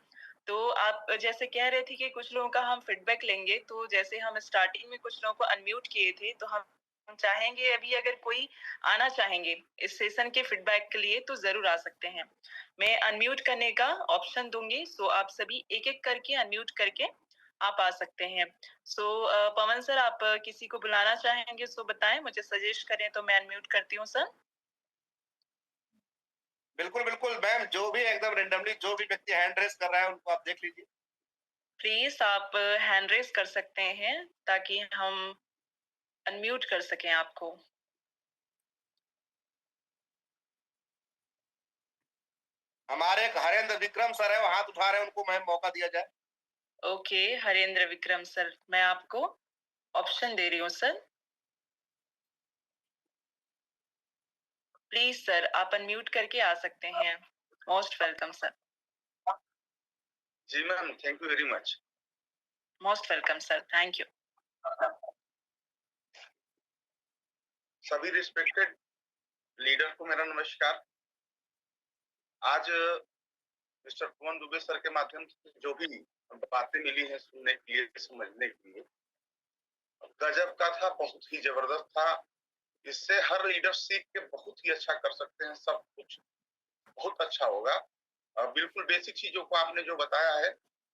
तो आप जैसे कह रहे थे कि कुछ लोगों का हम फीडबैक लेंगे, तो जैसे हम स्टार्टिंग में कुछ लोगों को अनम्यूट किए थे, तो हम चाहेंगे अभी अगर कोई आना चाहेंगे इस सेशन के फीडबैक के लिए तो जरूर आ सकते हैं। मैं अनम्यूट करने का ऑप्शन दूंगी, आप सभी एक एक करके अनम्यूट करके आप आ सकते हैं। पवन सर, आप किसी को बुलाना चाहेंगे बताएं, मुझे सजेस्ट करें तो मैं अनम्यूट करती हूँ सर। बिल्कुल बिल्कुल मैम, जो भी एकदम रेंडमली जो भी व्यक्ति हैंड रेस कर रहा है उनको आप देख लीजिए। प्लीज आप हैंड रेस कर सकते हैं ताकि हम अनम्यूट कर सकें आपको। हमारे एक हरेंद्र विक्रम सर है, वो हाथ उठा रहे हैं, उनको मैम मौका दिया जाए। ओके हरेंद्र विक्रम सर, मैं आपको ऑप्शन दे रही हूँ सर। प्लीज सर आप अनम्यूट करके आ सकते हैं। Most welcome sir. जी ma'am, thank you very much. Most welcome sir, thank you. सभी रिस्पेक्टेड लीडर को मेरा नमस्कार। आज मिस्टर पवन दुबे सर के माध्यम से जो भी बातें मिली हैं सुनने के लिए, समझने के लिए, गजब का था, बहुत ही जबरदस्त था। इससे हर लीडर सीख के बहुत ही अच्छा कर सकते हैं, सब कुछ बहुत अच्छा होगा। बिल्कुल बेसिक चीजों को आपने जो बताया है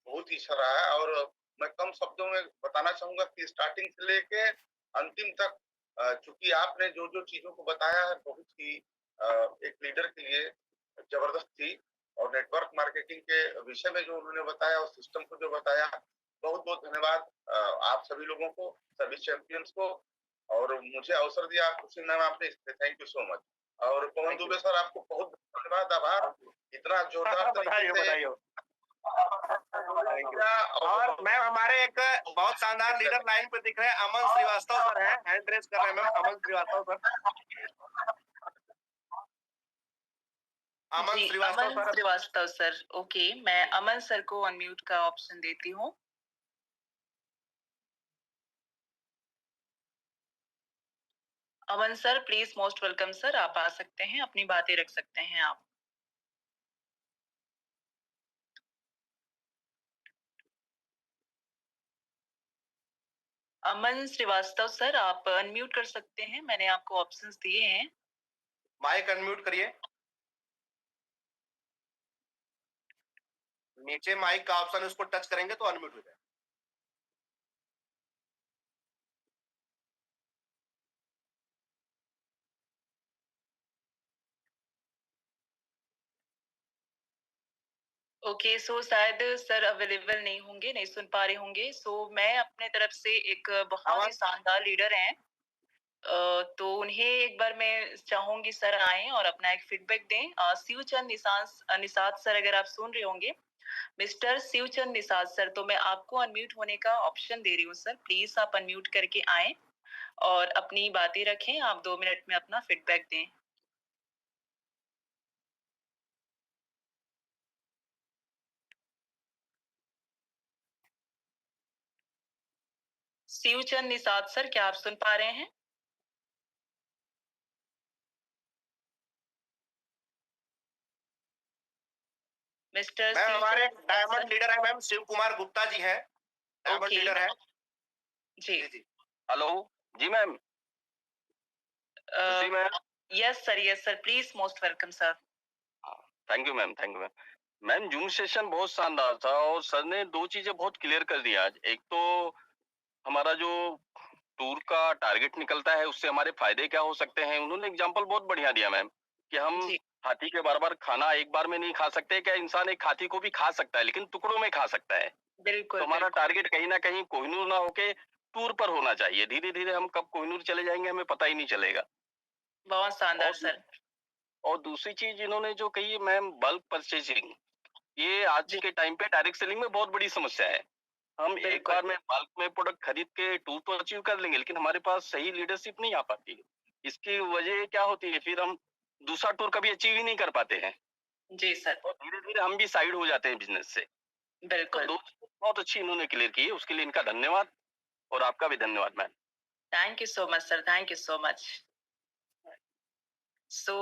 बहुत ही अच्छा रहा है, और मैं कम शब्दों में बताना चाहूंगा कि स्टार्टिंग से लेके अंतिम तक चूंकि आपने जो जो चीजों को बताया है बहुत ही एक लीडर के लिए जबरदस्त थी, और नेटवर्क मार्केटिंग के विषय में जो उन्होंने बताया और सिस्टम को जो बताया, बहुत बहुत धन्यवाद आप सभी लोगों को, सभी चैंपियंस को, और मुझे अवसर दिया आप खुशी नाम आपने, थैंक यू सो मच। और पवन दुबे सर आपको बहुत धन्यवाद, आभार, इतना जोरदार तरीके से। और मैम हमारे एक बहुत शानदार लीडर लाइन पे दिख रहे हैं, अमन श्रीवास्तव सर हैं, हैंड रेस कर रहे हैं मैम, अमन श्रीवास्तव सर। जी, अमन श्रीवास्तव सर, ओके, मैं अमन सर को अनम्यूट का ऑप्शन देती हूँ। Aman sir please, most welcome sir, आप आ सकते हैं, अपनी बातें रख सकते हैं आप। अमन श्रीवास्तव सर, आप अनम्यूट कर सकते हैं, मैंने आपको ऑप्शंस दिए हैं। माइक अनम्यूट करिए, नीचे माइक का ऑप्शन उसको टच करेंगे तो अनम्यूट हो जाएगा। ओके, सो शायद सर अवेलेबल नहीं होंगे, नहीं सुन पा रहे होंगे। सो मैं अपने तरफ से एक बहुत ही शानदार लीडर हैं, तो उन्हें एक बार मैं चाहूंगी सर आए और अपना एक फीडबैक दें। शिवचंद निषाद सर, अगर आप सुन रहे होंगे, मिस्टर शिवचंद निषाद सर, तो मैं आपको अनम्यूट होने का ऑप्शन दे रही हूँ सर, प्लीज आप अनम्यूट करके आए और अपनी बातें रखें, आप 2 मिनट में अपना फीडबैक दें। शिवचंद निषाद सर, क्या आप सुन पा रहे हैं? मिस्टर मैम हमारे डायमंड लीडर है मैम, शिव कुमार गुप्ता जी है, डायमंड लीडर है जी। हेलो जी ma'am. Yes sir, please, most welcome sir. Thank you ma'am, thank you ma'am. Ma'am zoom session बहुत शानदार था और सर ने दो चीजें बहुत क्लियर कर दिया आज। एक तो हमारा जो टूर का टारगेट निकलता है उससे हमारे फायदे क्या हो सकते हैं, उन्होंने एग्जांपल बहुत बढ़िया दिया मैम कि हम हाथी के बार बार खाना एक बार में नहीं खा सकते। क्या इंसान एक हाथी को भी खा सकता है लेकिन टुकड़ों में खा सकता है। बिल्कुल, तो हमारा टारगेट कहीं ना कहीं कोहिनूर ना होके टूर पर होना चाहिए। धीरे धीरे हम कब कोहिनूर चले जाएंगे हमें पता ही नहीं चलेगा। बहुत शानदार सर। और दूसरी चीज इन्होंने जो कही मैम, बल्क परचेजिंग, ये आज के टाइम पे डायरेक्ट सेलिंग में बहुत बड़ी समस्या है। हम एक बार में बल्क में प्रोडक्ट खरीद के टूर तो अचीव कर लेंगे लेकिन हमारे पास सही लीडरशिप नहीं आ पाती है। इसकी वजह क्या होती है, फिर हम दूसरा टूर कभी अचीव ही नहीं कर पाते हैं। जी सर। और धीरे धीरे हम भी साइड हो जाते हैं बिजनेस से। बिल्कुल। तो बहुत अच्छी इन्होंने क्लियर की है, उसके लिए इनका धन्यवाद और आपका भी धन्यवाद ma'am. Thank you so much sir, thank you so much. So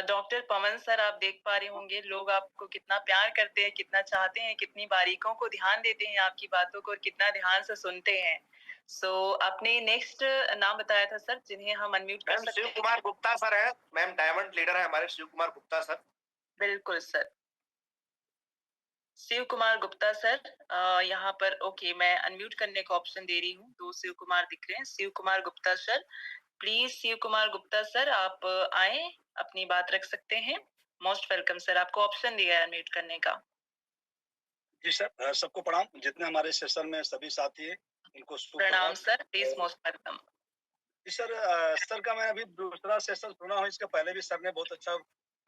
doctor Pawan sir, आप देख पा रहे होंगे लोग आपको कितना प्यार करते हैं, कितना चाहते हैं, कितनी बारीकों को ध्यान देते हैं आपकी बातों को और कितना ध्यान से सुनते हैं। सो आपने नेक्स्ट नाम बताया था सर जिन्हें हम अनम्यूट कर सकते हैं। शिव कुमार गुप्ता सर है मैम, डायमंड लीडर है हमारे शिव कुमार गुप्ता सर। बिल्कुल सर, शिव कुमार गुप्ता सर, यहाँ पर ओके, मैं अनम्यूट करने का ऑप्शन दे रही हूँ। 2 शिव कुमार दिख रहे हैं। Shiv Kumar Gupta sir, please Shiv Kumar Gupta sir, आप आए, अपनी बात रख सकते हैं। मोस्ट वेलकम सर, आपको ऑप्शन दिया है अनम्यूट करने का। जी सर, सबको प्रणाम, जितने हमारे सेशन में सभी साथी हैं उनको प्रणाम सर, प्लीज मोस्ट वेलकम। जी सर, सर का मैं अभी दूसरा सेशन सुना हूँ, इसके पहले भी सर ने बहुत अच्छा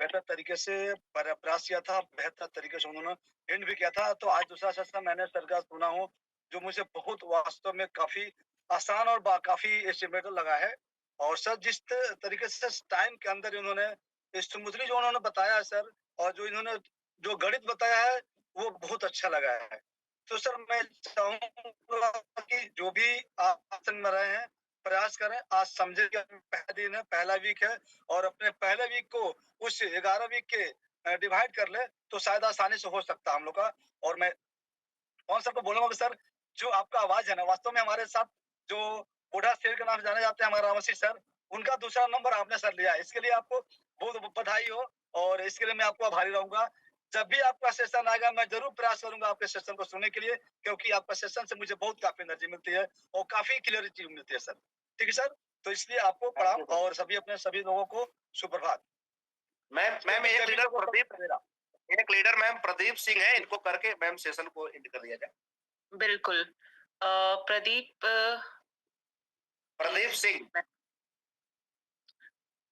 बेहतर तरीके से प्रयास किया था, बेहतर तरीके से उन्होंने एंड भी किया था। तो आज दूसरा सेशन मैंने सर का सुना हूँ जो मुझे बहुत वास्तव में काफी आसान और काफी एस्टिमेटर लगा है। और सर जिस तरीके से टाइम के अंदर इन्होंने स्मूथली जो उन्होंने बताया है सर, और जो इन्होंने जो गणित बताया है वो बहुत अच्छा लगा है। तो सर मैं चाहूंगा कि जो भी आसन में रहे हैं प्रयास करें, आज समझे कि पहला दिन है, पहला वीक है, और अपने पहले वीक को उस 11 वीक के डिवाइड कर ले तो शायद आसानी से हो सकता है हम लोग का। और मैं पवन सर को बोलूंगा कि सर जो आपका आवाज है ना, वास्तव में हमारे साथ जो बूढ़ा शेर के नाम से जाने जाते हैं हमारे रामसी सर, उनका दूसरा नंबर आपने सर लिया। इसके लिए आपको बहुत बधाई हो और इसके लिए मैं आपको आभारी रहूंगा। जब भी आपका सेशन आएगा मैं जरूर प्रयास करूंगा आपके सेशन को सुनने के लिए, क्योंकि आपका सेशन से मुझे बहुत काफी एनर्जी मिलती है और काफी क्लियरिटी मिलती है सर। ठीक है सर, तो इसलिए आपको प्रणाम और सभी लोगों को सुप्रभात। मैम एक लीडर मैम प्रदीप सिंह है, इनको करके मैम सेशन को एंड कर दिया जाए। बिल्कुल।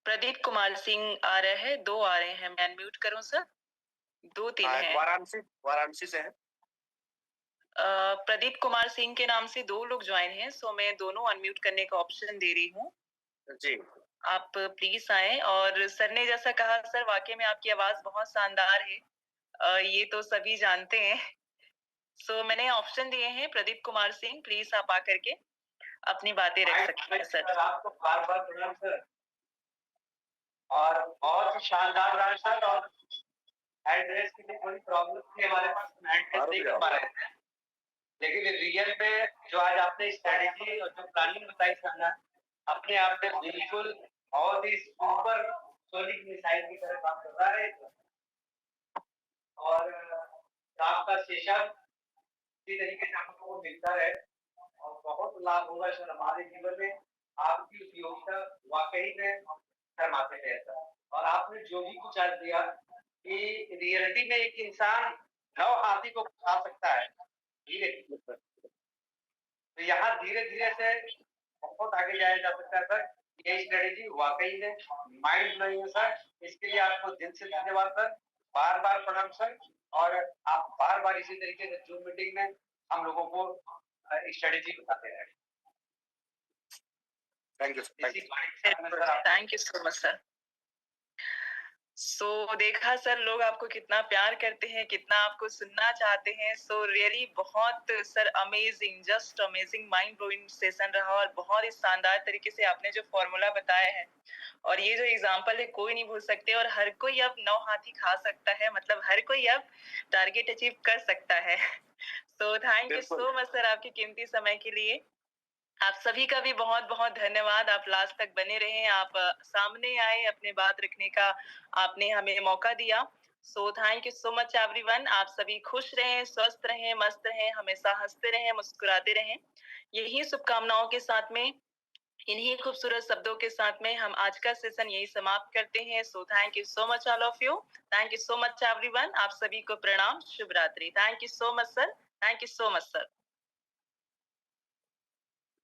प्रदीप कुमार सिंह आ रहे हैं, 2 आ रहे हैं। मैं अनम्यूट करूं सर? 2-3 हैं। वाराणसी से है। प्रदीप कुमार सिंह के नाम से 2 लोग ज्वाइन हैं, सो मैं दोनों अनम्यूट करने का ऑप्शन दे रही हूँ। जी, आप प्लीज आए। और सर ने जैसा कहा सर, वाकई में आपकी आवाज बहुत शानदार है, ये तो सभी जानते हैं। सो मैंने ऑप्शन दिए हैं। प्रदीप कुमार सिंह, प्लीज आप आकर के अपनी बातें रख सकते हैं सर। आपको बार बार प्रणाम सर, और बहुत ही शानदार रहा सर। और एड्रेस की भी थोड़ी प्रॉब्लम थी हमारे पास, एड्रेस नहीं कर पा रहे थे, लेकिन रियल में जो आज आपने स्ट्रेटेजी और जो प्लानिंग बताई सर ना, अपने आप में बिल्कुल बहुत ही सुपर सोनिक मिसाइल की तरह काम कर रहा है। और आपका सेशन इसी तरीके से हम लोगों को मिलता है और बहुत लाभ होगा सर हमारे जीवन में। आपकी उपयोगिता वाकई में शर्माते हैं सर। और आपने जो भी कुछ आज दिया कि रियलिटी में एक इंसान 9 हाथी को खा सकता है धीरे धीरे, तो यहाँ धीरे धीरे से बहुत आगे जाया जा सकता है सर। ये स्ट्रेटेजी वाकई में माइंड ब्लोइंग है सर। इसके लिए आपको दिल से धन्यवाद सर, बार बार प्रणाम सर। और आप बार बार इसी तरीके से जूम मीटिंग में हम लोगों को स्ट्रेटेजी बताते हैं। Thank you so much sir. So देखा सर, लोग आपको कितना प्यार करते हैं, कितना आपको सुनना चाहते हैं। सो रियली बहुत sir amazing, just amazing, mind blowing session रहा। और बहुत ही शानदार तरीके से आपने जो फॉर्मूला बताया है और ये जो एग्जांपल है, कोई नहीं भूल सकते। और हर कोई अब 9 हाथी खा सकता है, मतलब हर कोई अब टारगेट अचीव कर सकता है। So thank you so much sir आपके कीमती समय के लिए। आप सभी का भी बहुत बहुत धन्यवाद। आप लास्ट तक बने रहे, आप सामने आए, अपने बात रखने का आपने हमें मौका दिया। So thank you so much everyone. आप सभी खुश रहें, स्वस्थ रहें, मस्त रहें, हमेशा हंसते रहें, मुस्कुराते रहें। यही शुभकामनाओं के साथ में, इन्हीं खूबसूरत शब्दों के साथ में हम आज का सेशन यही समाप्त करते हैं। So thank you so much all of you. Thank you so much everyone. आप सभी को प्रणाम, शुभ रात्रि। Thank you so much sir. Thank you so much sir.